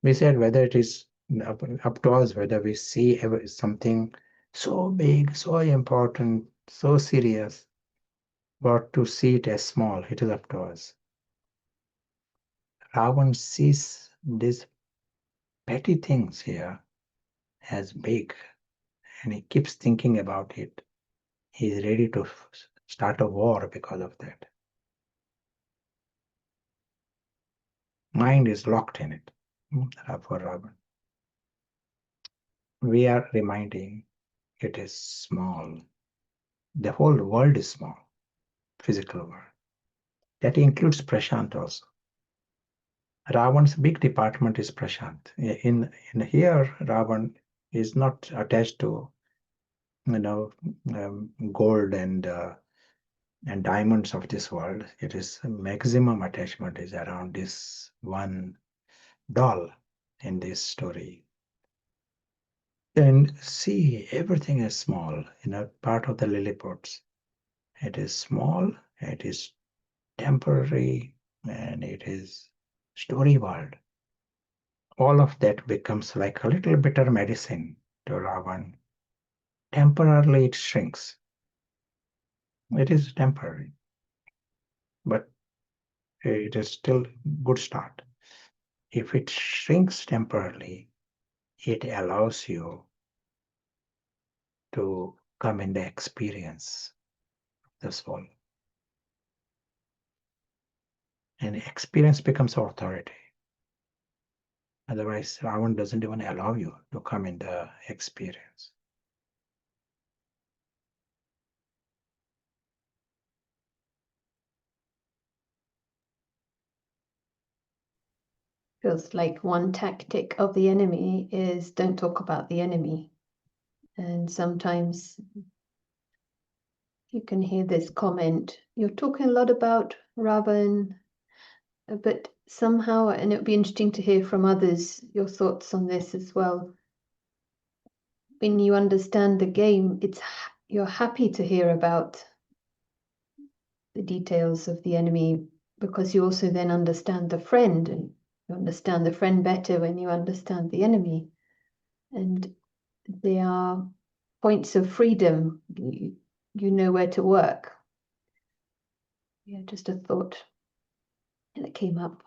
We said whether it is up to us, whether we see something so big, so important, so serious, or to see it as small, it is up to us. Ravan sees these petty things here as big, and he keeps thinking about it. He is ready to start a war because of that. Mind is locked in it for Ravan. We are reminding it is small. The whole world is small, physical world. That includes Prashant also. Ravan's big department is Prashant. In here, Ravan is not attached to gold and diamonds of this world. It is maximum attachment is around this one doll in this story. And see, everything is small. Part of the Lilliputs. It is small. It is temporary, and it is story world. All of that becomes like a little bitter medicine to Ravan. Temporarily it shrinks. It is temporary, but it is still good start. If it shrinks temporarily, it allows you to come in the experience of the soul. And experience becomes authority. Otherwise, Ravan doesn't even allow you to come in the experience. Feels like one tactic of the enemy is don't talk about the enemy. And sometimes you can hear this comment, you're talking a lot about Ravan, but somehow, and it would be interesting to hear from others your thoughts on this as well. When you understand the game, you're happy to hear about the details of the enemy because you also then understand the friend, and you understand the friend better when you understand the enemy. And they are points of freedom. You know where to work. Yeah, just a thought that came up.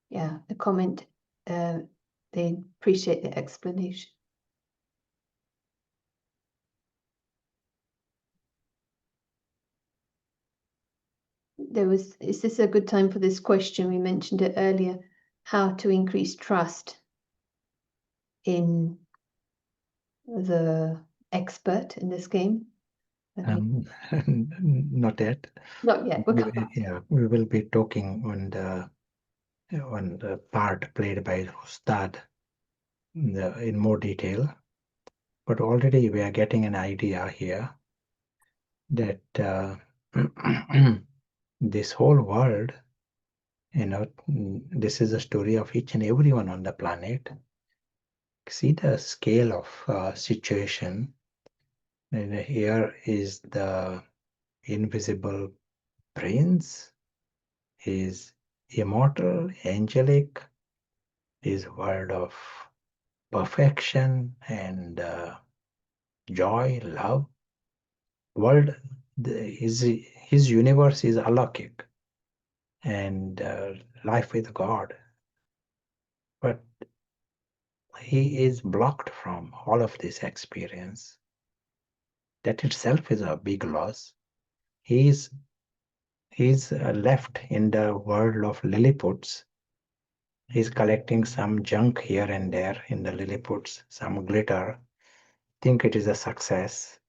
Yeah, the comment, they appreciate the explanation. Is this a good time for this question? We mentioned it earlier, how to increase trust in the expert in this game. Not yet. Not yet. Yeah, we will be talking on the part played by Ustad in more detail. But already we are getting an idea here that this whole world, this is a story of each and everyone on the planet. See the scale of situation. And here is the invisible prince, is immortal, angelic, is world of perfection and joy, love. World, his universe is alaukic and life with God. But he is blocked from all of this experience. That itself is a big loss. He's left in the world of Lilliputs. He's collecting some junk here and there in the Lilliputs, some glitter, think it is a success,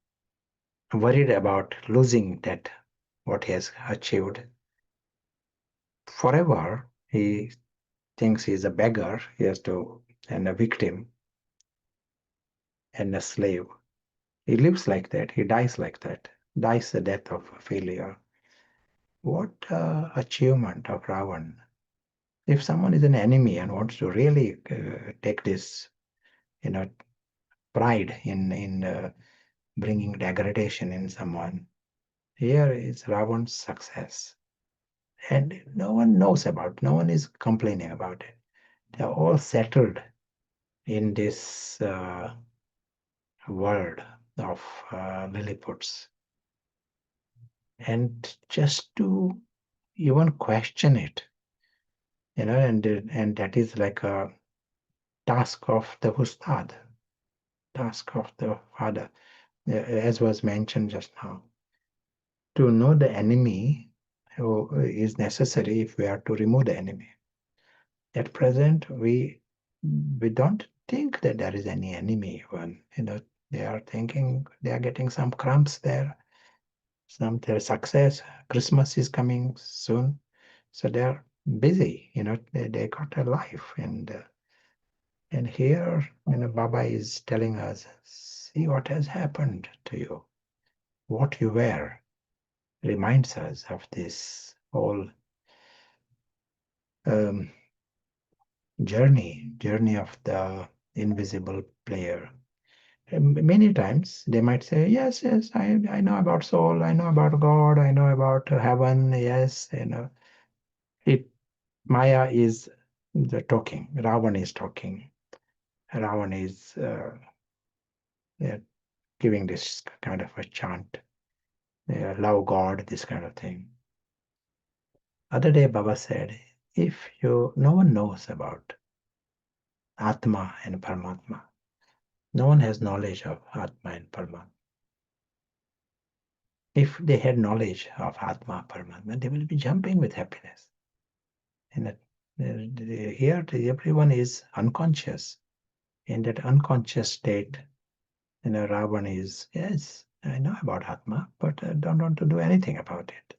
worried about losing that, what he has achieved. Forever, he thinks he's a beggar, he has to, and a victim, and a slave. He lives like that, he dies like that, dies the death of failure. What achievement of Ravan. If someone is an enemy and wants to really take this, pride in bringing degradation in someone, here is Ravan's success. And no one knows about, no one is complaining about it. They're all settled in this world of Lilliputs. And just to even question it, and that is like a task of the Ustad, task of the father, as was mentioned just now. To know the enemy is necessary if we are to remove the enemy. At present, we don't think that there is any enemy even. They are thinking they are getting some crumbs there, some their success. Christmas is coming soon, so they are busy. They got a life, and here, Baba is telling us, see what has happened to you, what you were. Reminds us of this whole journey of the invisible player. Many times they might say, yes, I know about soul, I know about God, I know about heaven, yes, it Maya is the talking, Ravan is talking, Ravan is giving this kind of a chant, love God, this kind of thing. Other day Baba said, if no one knows about Atma and Paramatma, no one has knowledge of Atma and Paramatma. If they had knowledge of Atma, Paramatma, they will be jumping with happiness. And here everyone is unconscious. In that unconscious state, Ravan is, yes, I know about Atma, but I don't want to do anything about it.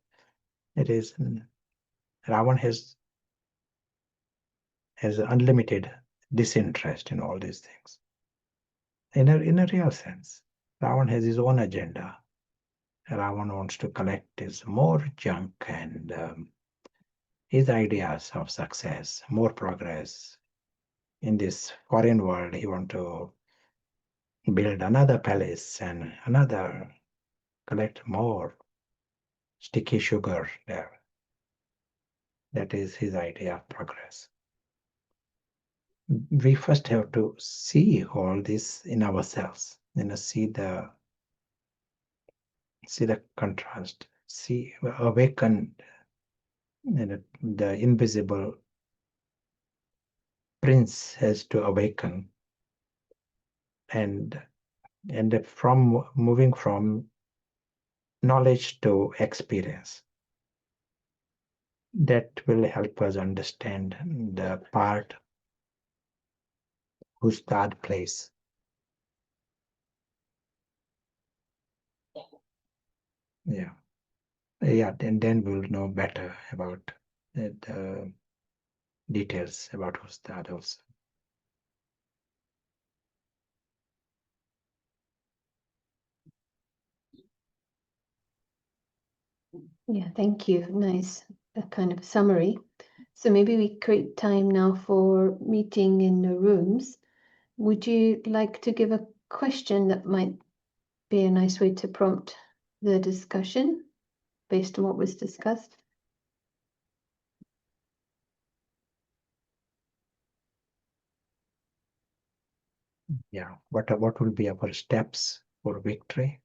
It is, Ravan has unlimited disinterest in all these things. In a real sense, Ravan has his own agenda. Ravan wants to collect his more junk and his ideas of success, more progress. In this foreign world, he wants to build another palace and another, collect more sticky sugar there. That is his idea of progress. we first have to see all this in ourselves, see the contrast, awaken the invisible prince has to awaken, and from moving from knowledge to experience. That will help us understand the part Ustad plays. Yeah, and then we'll know better about the details about Ustad also. Yeah, thank you. Nice kind of summary. So maybe we create time now for meeting in the rooms. Would you like to give a question that might be a nice way to prompt the discussion based on what was discussed? Yeah, what will be our steps for victory?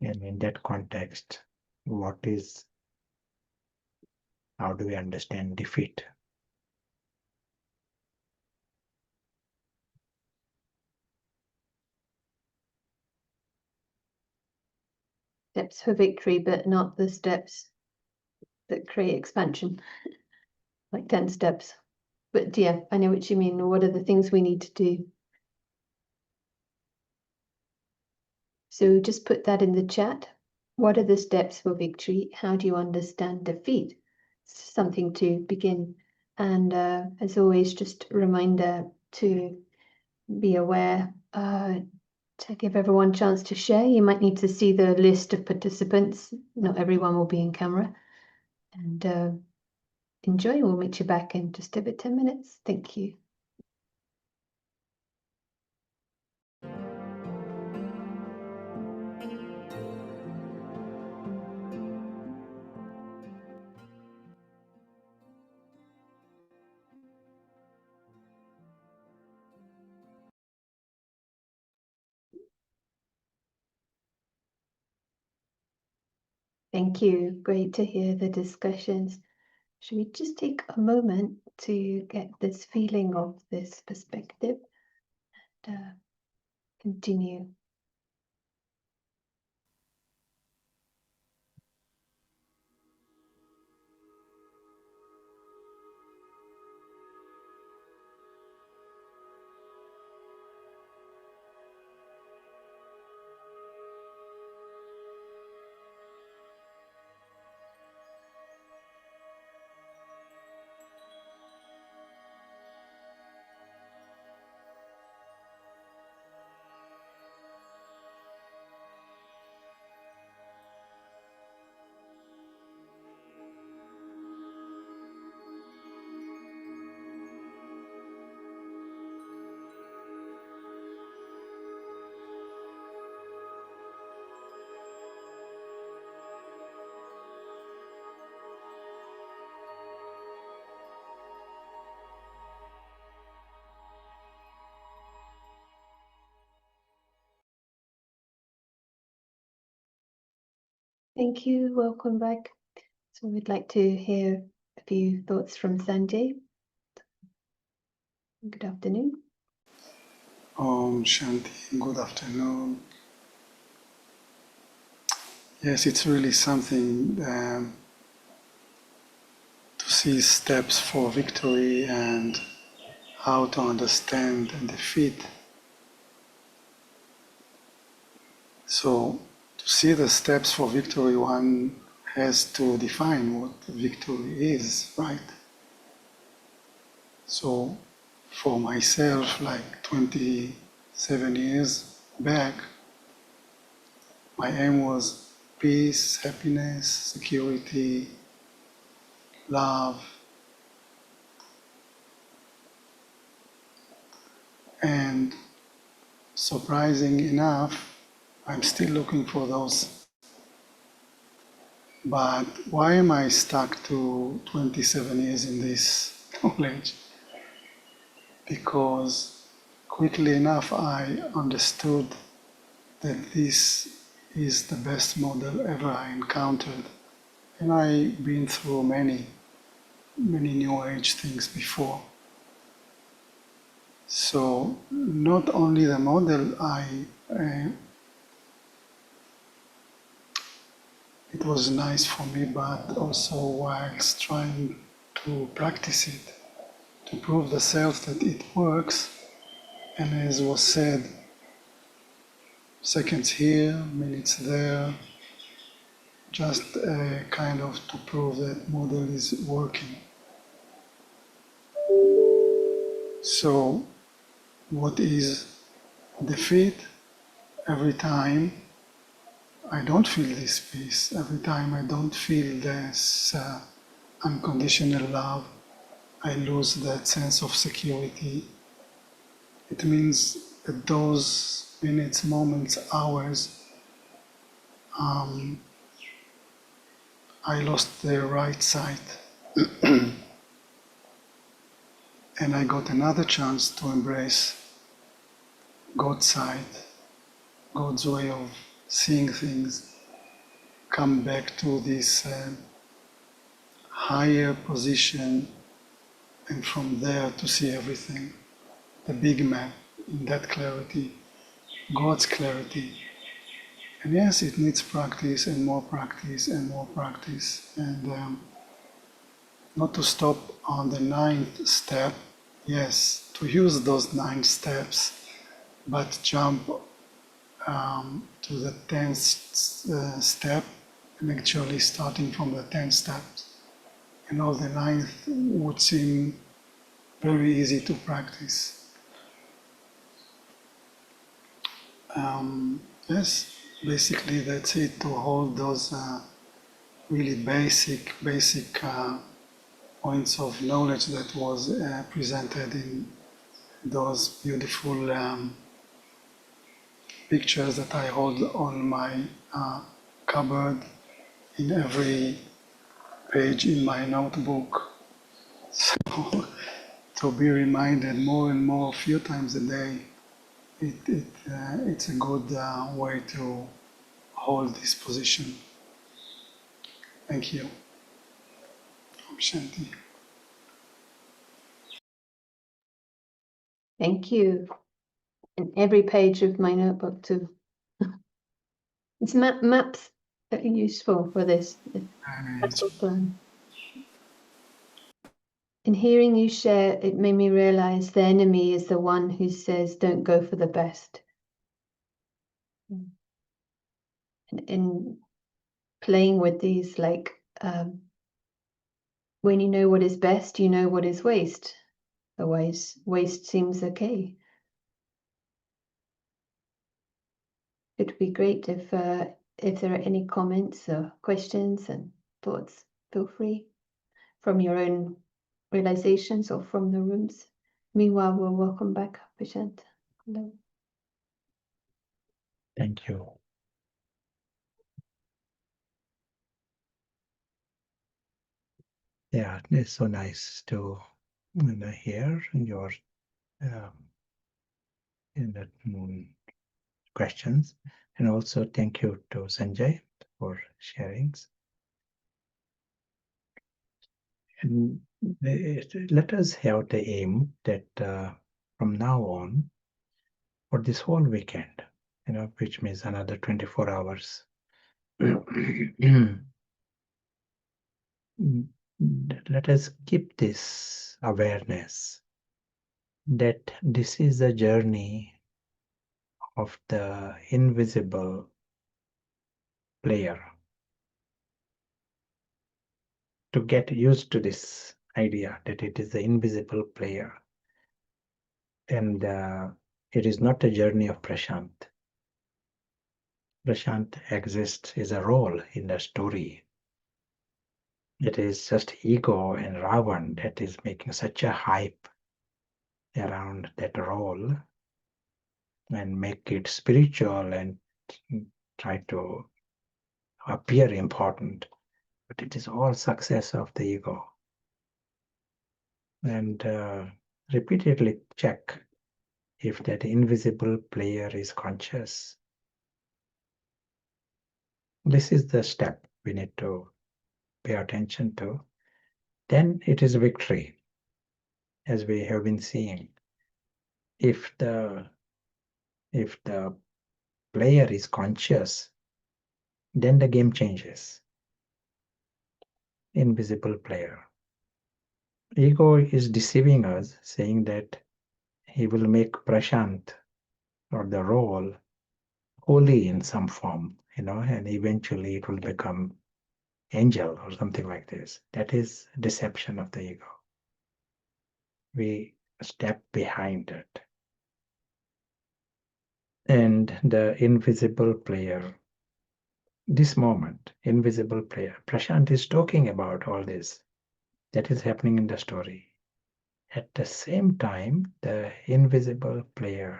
And in that context, how do we understand defeat? Steps for victory, but not the steps that create expansion, like 10 steps. But yeah, I know what you mean. What are the things we need to do? So just put that in the chat. What are the steps for victory? How do you understand defeat? Something to begin. And as always, just a reminder to be aware, to give everyone a chance to share. You might need to see the list of participants. Not everyone will be in camera. And enjoy. We'll meet you back in just over 10 minutes. Thank you. Thank you. Great to hear the discussions. Should we just take a moment to get this feeling of this perspective and continue? Thank you. Welcome back. So we'd like to hear a few thoughts from Sanjay. Good afternoon. Shanti, good afternoon. Yes, it's really something to see steps for victory and how to understand defeat. So, to see the steps for victory, one has to define what victory is, right? So, for myself, like 27 years back, my aim was peace, happiness, security, love. And surprising enough, I'm still looking for those But why am I stuck to 27 years in this knowledge? Because quickly enough I understood that this is the best model ever I encountered. And I've been through many New Age things before. So not only the model it was nice for me, but also whilst trying to practice it, to prove the self that it works, and as was said, seconds here, minutes there, just kind of to prove that model is working. So what is defeat? Every time I don't feel this peace, every time I don't feel this unconditional love, I lose that sense of security. It means that those minutes, moments, hours, I lost the right sight. And I got another chance to embrace God's side, God's way of seeing things, come back to this higher position, and from there to see everything, the big map, in that clarity, God's clarity. And yes, it needs practice and more practice and more practice, and not to stop on the 9th step, yes, to use those 9 steps, but jump to the 10th step, and actually starting from the 10th step. The 9th would seem very easy to practice. Yes, basically that's it, to hold those really basic points of knowledge that was presented in those beautiful pictures that I hold on my cupboard, in every page in my notebook. So to be reminded more and more, a few times a day, it's a good way to hold this position. Thank you. Om Shanti. Thank you. And every page of my notebook too. It's maps that are useful for this. Plan. In hearing you share, it made me realize the enemy is the one who says, don't go for the best. And in playing with these, like, when you know what is best, you know what is waste. Otherwise, waste seems okay. It'd be great if there are any comments or questions and thoughts, feel free, from your own realizations or from the rooms. Meanwhile, we'll welcome back Prashant. Hello. Thank you. Yeah, it's so nice to hear your in that questions, and also thank you to Sanjay for sharings. And let us have the aim that from now on, for this whole weekend, which means another 24 hours, let us keep this awareness that this is a journey of the invisible player. To get used to this idea that it is the invisible player, and it is not a journey of Prashant. Prashant exists as a role in the story. It is just ego and Ravan that is making such a hype around that role and make it spiritual and try to appear important. but it is all success of the ego. And repeatedly check if that invisible player is conscious. This is the step we need to pay attention to. Then it is victory, as we have been seeing. If the player is conscious, then the game changes. Invisible player. Ego is deceiving us, saying that he will make Prashant or the role holy in some form, and eventually it will become angel or something like this. That is deception of the ego. We step behind it. And the invisible player, this moment, invisible player, Prashant is talking about all this that is happening in the story. At the same time, the invisible player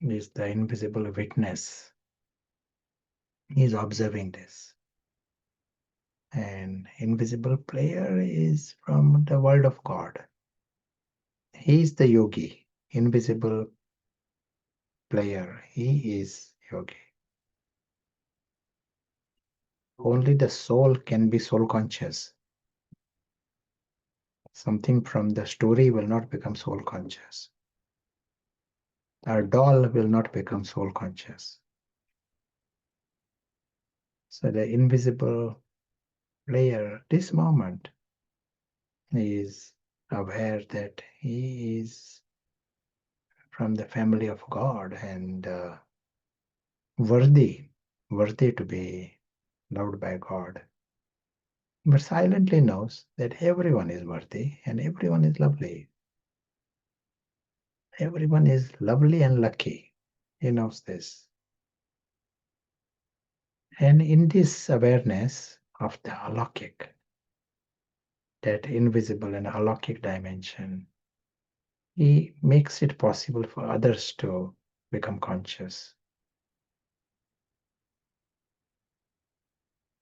is the invisible witness. He is observing this. And invisible player is from the world of God. He is the yogi, invisible player. He is yogi. Only the soul can be soul conscious. Something from the story will not become soul conscious. Our doll will not become soul conscious. So the invisible player, this moment, is aware that he is from the family of God and worthy to be loved by God, but silently knows that everyone is worthy and everyone is lovely. Everyone is lovely and lucky. He knows this. And in this awareness of the alokik, that invisible and alokik dimension, he makes it possible for others to become conscious.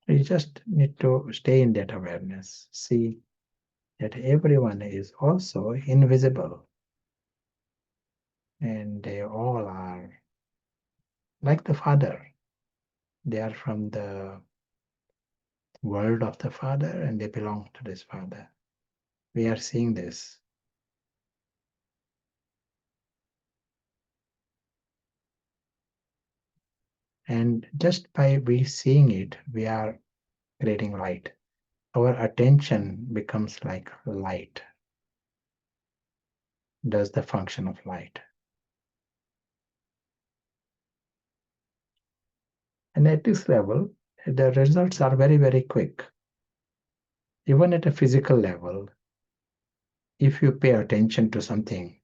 We just need to stay in that awareness, see that everyone is also invisible and they all are like the Father. They are from the world of the Father and they belong to this Father. We are seeing this. And just by we seeing it, we are creating light. Our attention becomes like light, does the function of light. And at this level, the results are very, very quick. Even at a physical level, if you pay attention to something,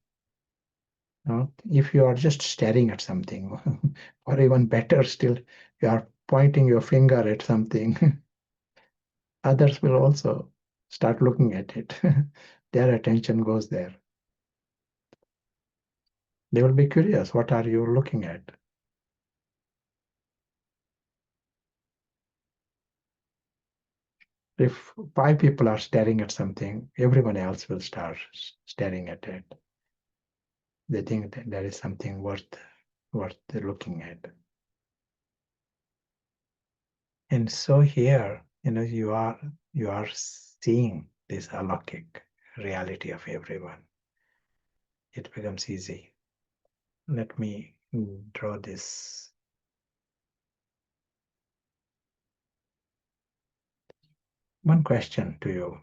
if you are just staring at something, or even better still, you are pointing your finger at something, others will also start looking at it. Their attention goes there. They will be curious, what are you looking at? If 5 people are staring at something, everyone else will start staring at it. They think that there is something worth looking at. And so here, you are seeing this alokik reality of everyone. It becomes easy. Let me draw this. One question to you.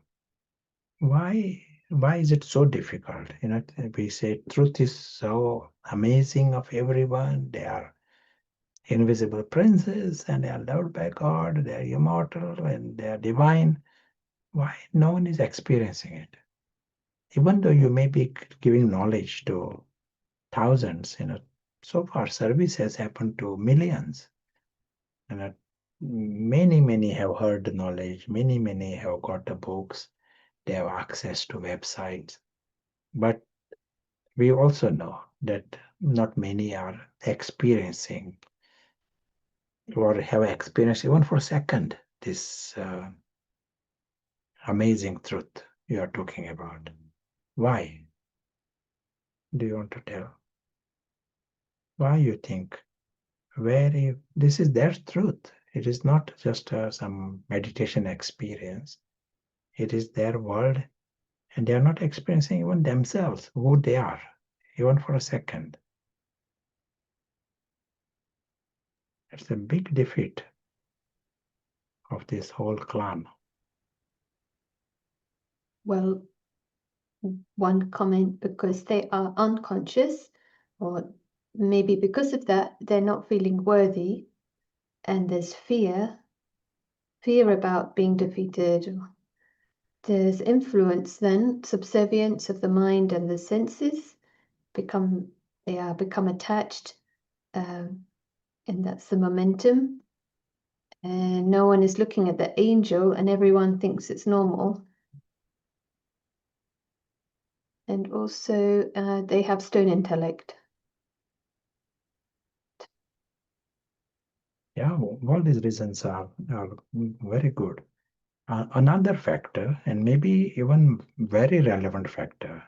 Why is it so difficult? We say truth is so amazing of everyone. They are invisible princes and they are loved by God. They are immortal and they are divine. Why no one is experiencing it? Even though you may be giving knowledge to thousands, so far service has happened to millions. And many have heard the knowledge, many have got the books, they have access to websites. But we also know that not many are experiencing or have experienced even for a second this amazing truth you are talking about. Why? Do you want to tell? Why you think? This is their truth. It is not just some meditation experience. It is their world, and they are not experiencing even themselves, who they are, even for a second. It's a big defeat of this whole clan. Well, one comment, because they are unconscious, or maybe because of that, they're not feeling worthy, and there's fear about being defeated. There's influence, then subservience of the mind and the senses become attached, and that's the momentum. And no one is looking at the angel, and everyone thinks it's normal. And also, they have stone intellect. Yeah, all these reasons are very good. Another factor, and maybe even very relevant factor,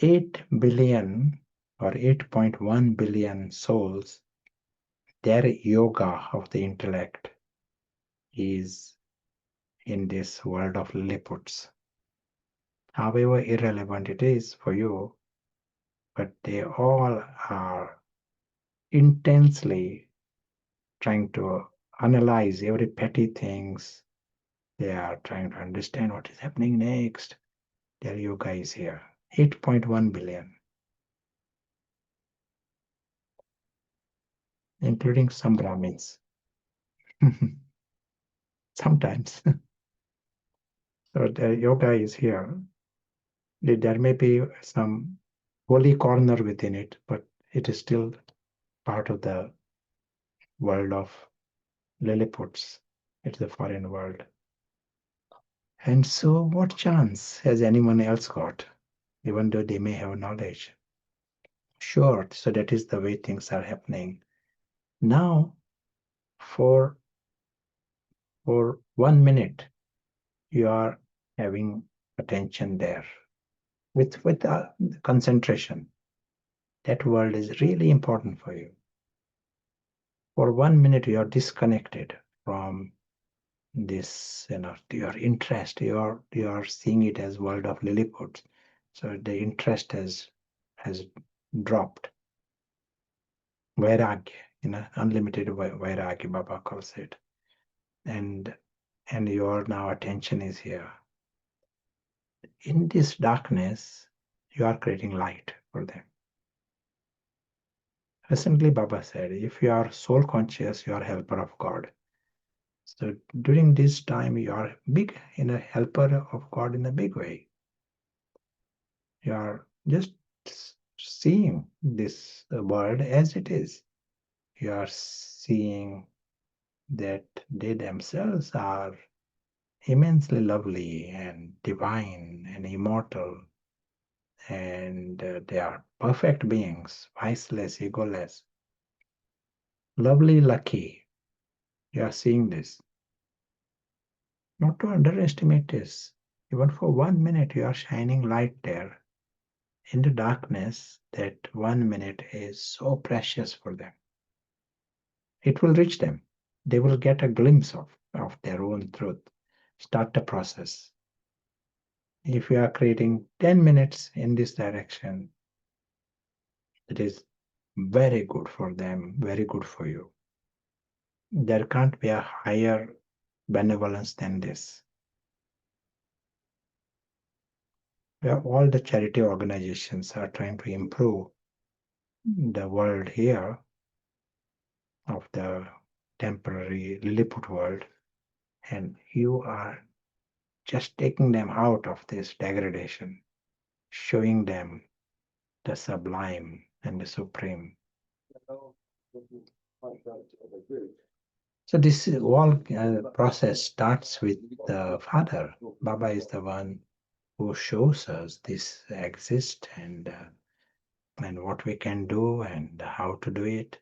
8 billion or 8.1 billion souls, their yoga of the intellect is in this world of Liliputs. However irrelevant it is for you, but they all are intensely trying to analyze every petty things. They are trying to understand what is happening next. Their yoga is here. 8.1 billion. Including some Brahmins. Sometimes. So their yoga is here. There may be some holy corner within it, but it is still part of the world of Liliputs. It's the foreign world. And so, what chance has anyone else got, even though they may have knowledge? Sure, so that is the way things are happening. Now, for 1 minute, you are having attention there with concentration. That world is really important for you. For 1 minute, you are disconnected from this, your interest. You are seeing it as world of Lilliput. So the interest has dropped. Vairagya, unlimited vairagya, Baba calls it. And your now attention is here. In this darkness, you are creating light for them. Recently, Baba said, if you are soul conscious, you are helper of God. So during this time, you are a helper of God in a big way. You are just seeing this world as it is. You are seeing that they themselves are immensely lovely and divine and immortal, and they are perfect beings, viceless, egoless, lovely, lucky. You are seeing this. Not to underestimate this. Even for 1 minute, you are shining light there. In the darkness, that 1 minute is so precious for them. It will reach them. They will get a glimpse of their own truth. Start the process. If you are creating 10 minutes in this direction, it is very good for them, very good for you. There can't be a higher benevolence than this. Where all the charity organizations are trying to improve the world here of the temporary Lilliput world, and you are just taking them out of this degradation, showing them the sublime and the supreme. So this whole process starts with the Father. Baba is the one who shows us this exists and what we can do and how to do it.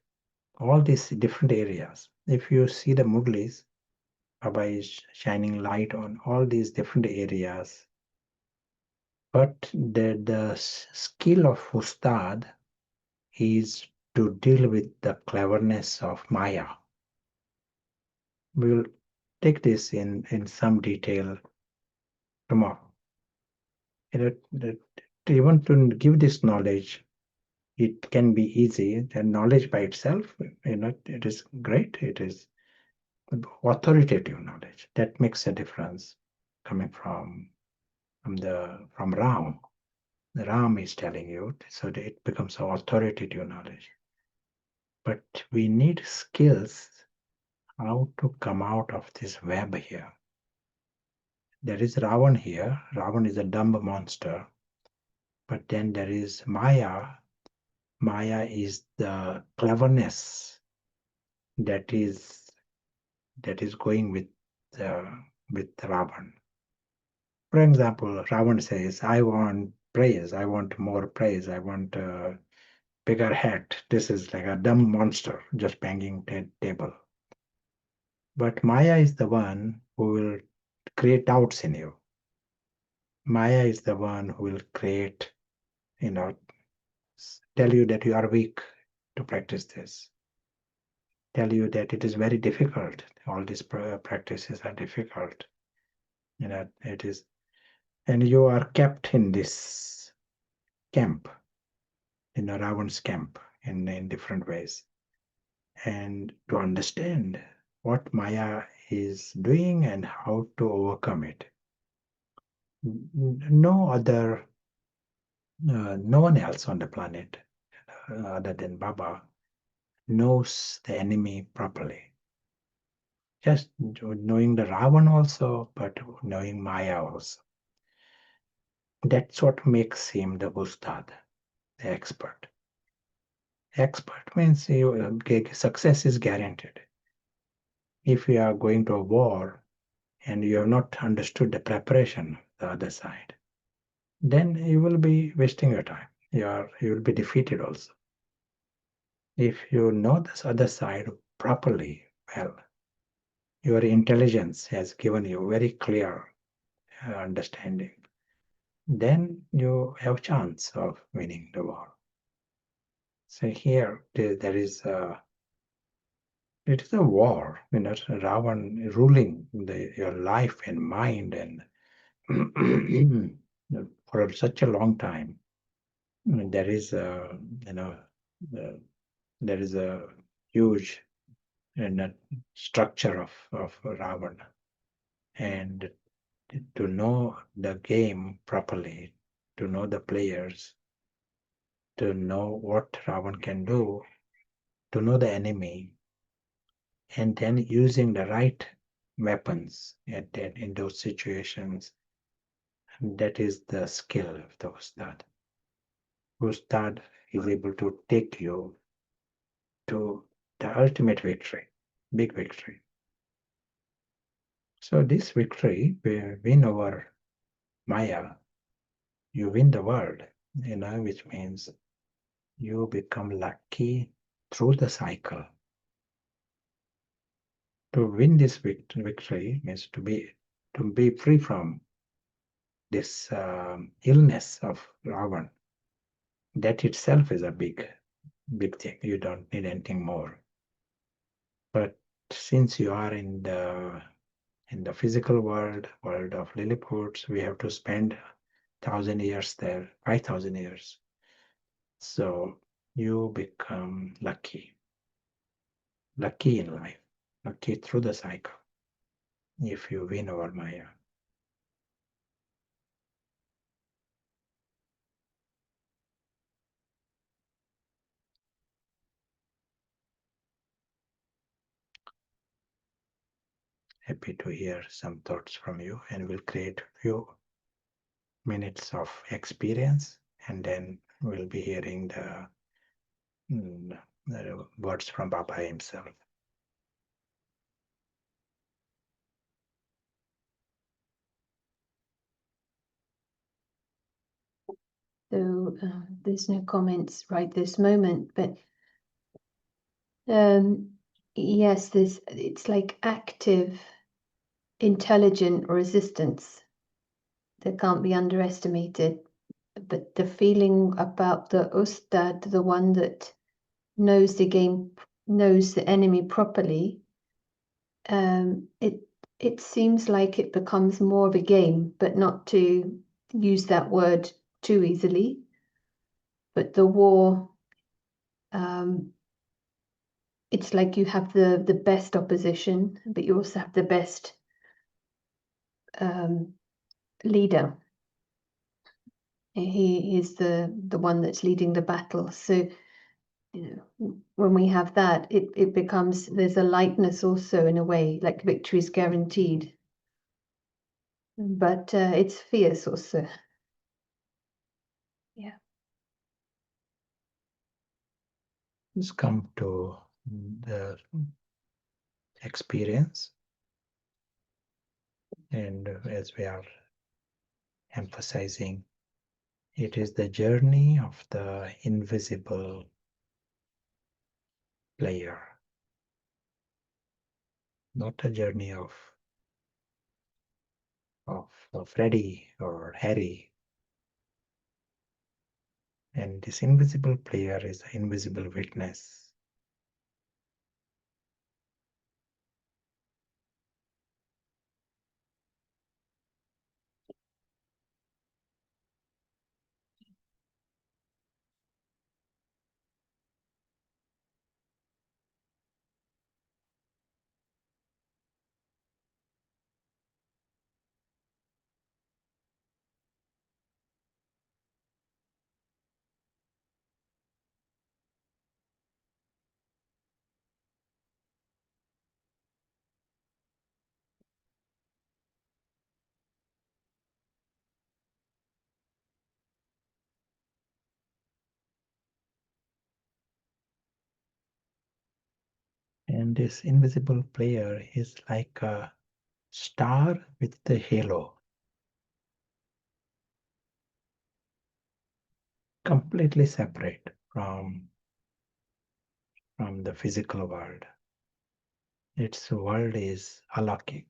All these different areas. If you see the Murlis, Baba is shining light on all these different areas. But the skill of Ustad is to deal with the cleverness of Maya. We will take this in some detail tomorrow. Even to give this knowledge, it can be easy. The knowledge by itself, it is great. It is authoritative knowledge that makes a difference coming from Ram. The Ram is telling you, so that it becomes authoritative knowledge. But we need skills how to come out of this web here. There is Ravan here. Ravan is a dumb monster. But then there is Maya. Maya is the cleverness that is going with Ravan. For example, Ravan says, I want praise, I want more praise, I want a bigger hat. This is like a dumb monster just banging the table. But Maya is the one who will create doubts in you. Maya is the one who will create, tell you that you are weak to practice this. Tell you that it is very difficult. All these practices are difficult. It is, and you are kept in this camp, in a Ravan's camp, in different ways. And to understand what Maya is doing and how to overcome it. No one else on the planet other than Baba knows the enemy properly. Just knowing the Ravan also, but knowing Maya also. That's what makes him the Ustad, the expert. Expert means success is guaranteed. If you are going to a war and you have not understood the preparation, the other side, then you will be wasting your time. You will be defeated also. If you know this other side properly, well, your intelligence has given you very clear understanding, then you have chance of winning the war. So here there is it is a war, Ravan ruling your life and mind and for such a long time. There is a there is a huge structure of Ravan, and to know the game properly, to know the players, to know what Ravan can do, to know the enemy, and then using the right weapons in those situations. That is the skill of the Ustad. Ustad is able to take you to the ultimate victory, big victory. So this victory, we win over Maya, you win the world, which means you become lucky through the cycle. To win this victory means to be free from this illness of Ravan. That itself is a big thing. You don't need anything more. But since you are in the physical world of Lilliputs, we have to spend 1,000 years there, 5,000 years. So you become lucky in life, lucky through the cycle, if you win over Maya. Happy to hear some thoughts from you, and we'll create a few minutes of experience, and then we'll be hearing the words from Baba himself. So there's no comments right this moment, but yes, it's like active intelligent resistance that can't be underestimated. But the feeling about the Ustad, the one that knows the game, knows the enemy properly, it seems like it becomes more of a game, but not to use that word too easily. But the war, it's like you have the best opposition, but you also have the best leader. He is the one that's leading the battle. So, you know, when we have that, it becomes, there's a lightness also in a way, like victory is guaranteed. But it's fierce also. Yeah. Let's come to the experience. And as we are emphasizing, it is the journey of the invisible player, not a journey of Freddy or Harry. And this invisible player is the invisible witness. And this invisible player is like a star with the halo, completely separate from the physical world. Its world is alaukic,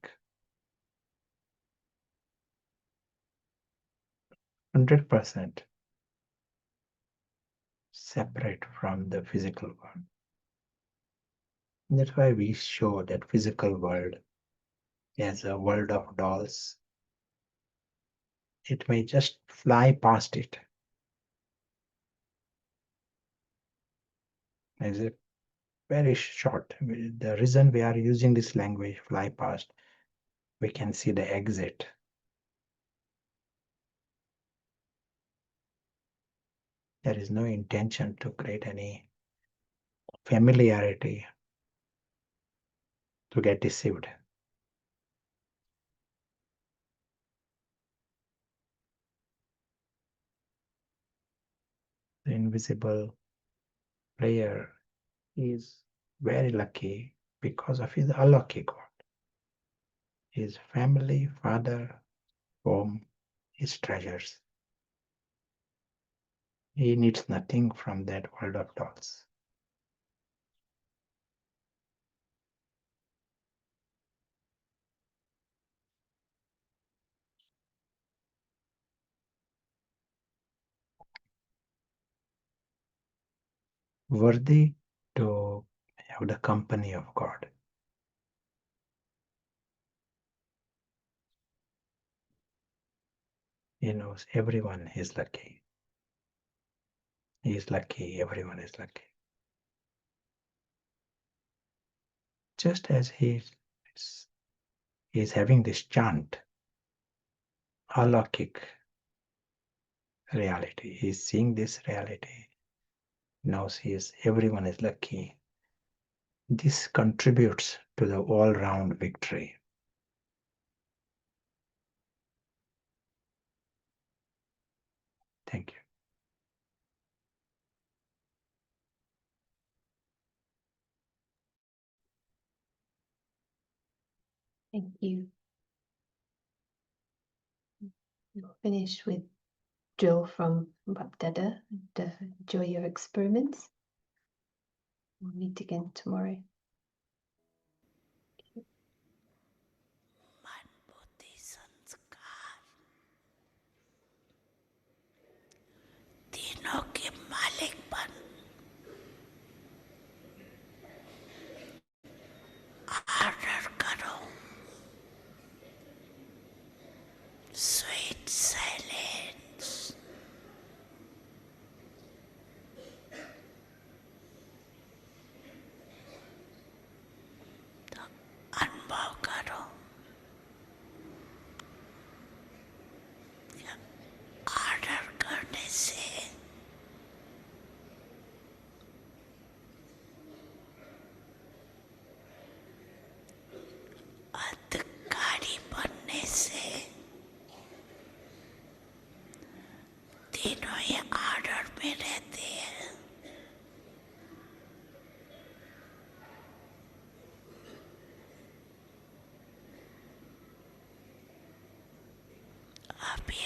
100% separate from the physical world. That's why we show that physical world as a world of dolls. It may just fly past it as a very short. The reason we are using this language, fly past, we can see the exit. There is no intention to create any familiarity to get deceived. The invisible player is very lucky because of his alaukic world. His family, father, home, his treasures. He needs nothing from that world of dolls. Worthy to have the company of God. He knows everyone is lucky. He is lucky, everyone is lucky. Just as he is having this chant, alaukic reality. He is seeing this reality, knows everyone is lucky. This contributes to the all-round victory. Thank you. Thank you. We'll finish with Jill from Bapdada. Enjoy your experiments. We'll meet again tomorrow. sweet silence. तो अनुभव करो order करने से अधिकारी बनने से तीनों ये ऑर्डर में रहते हैं। अभी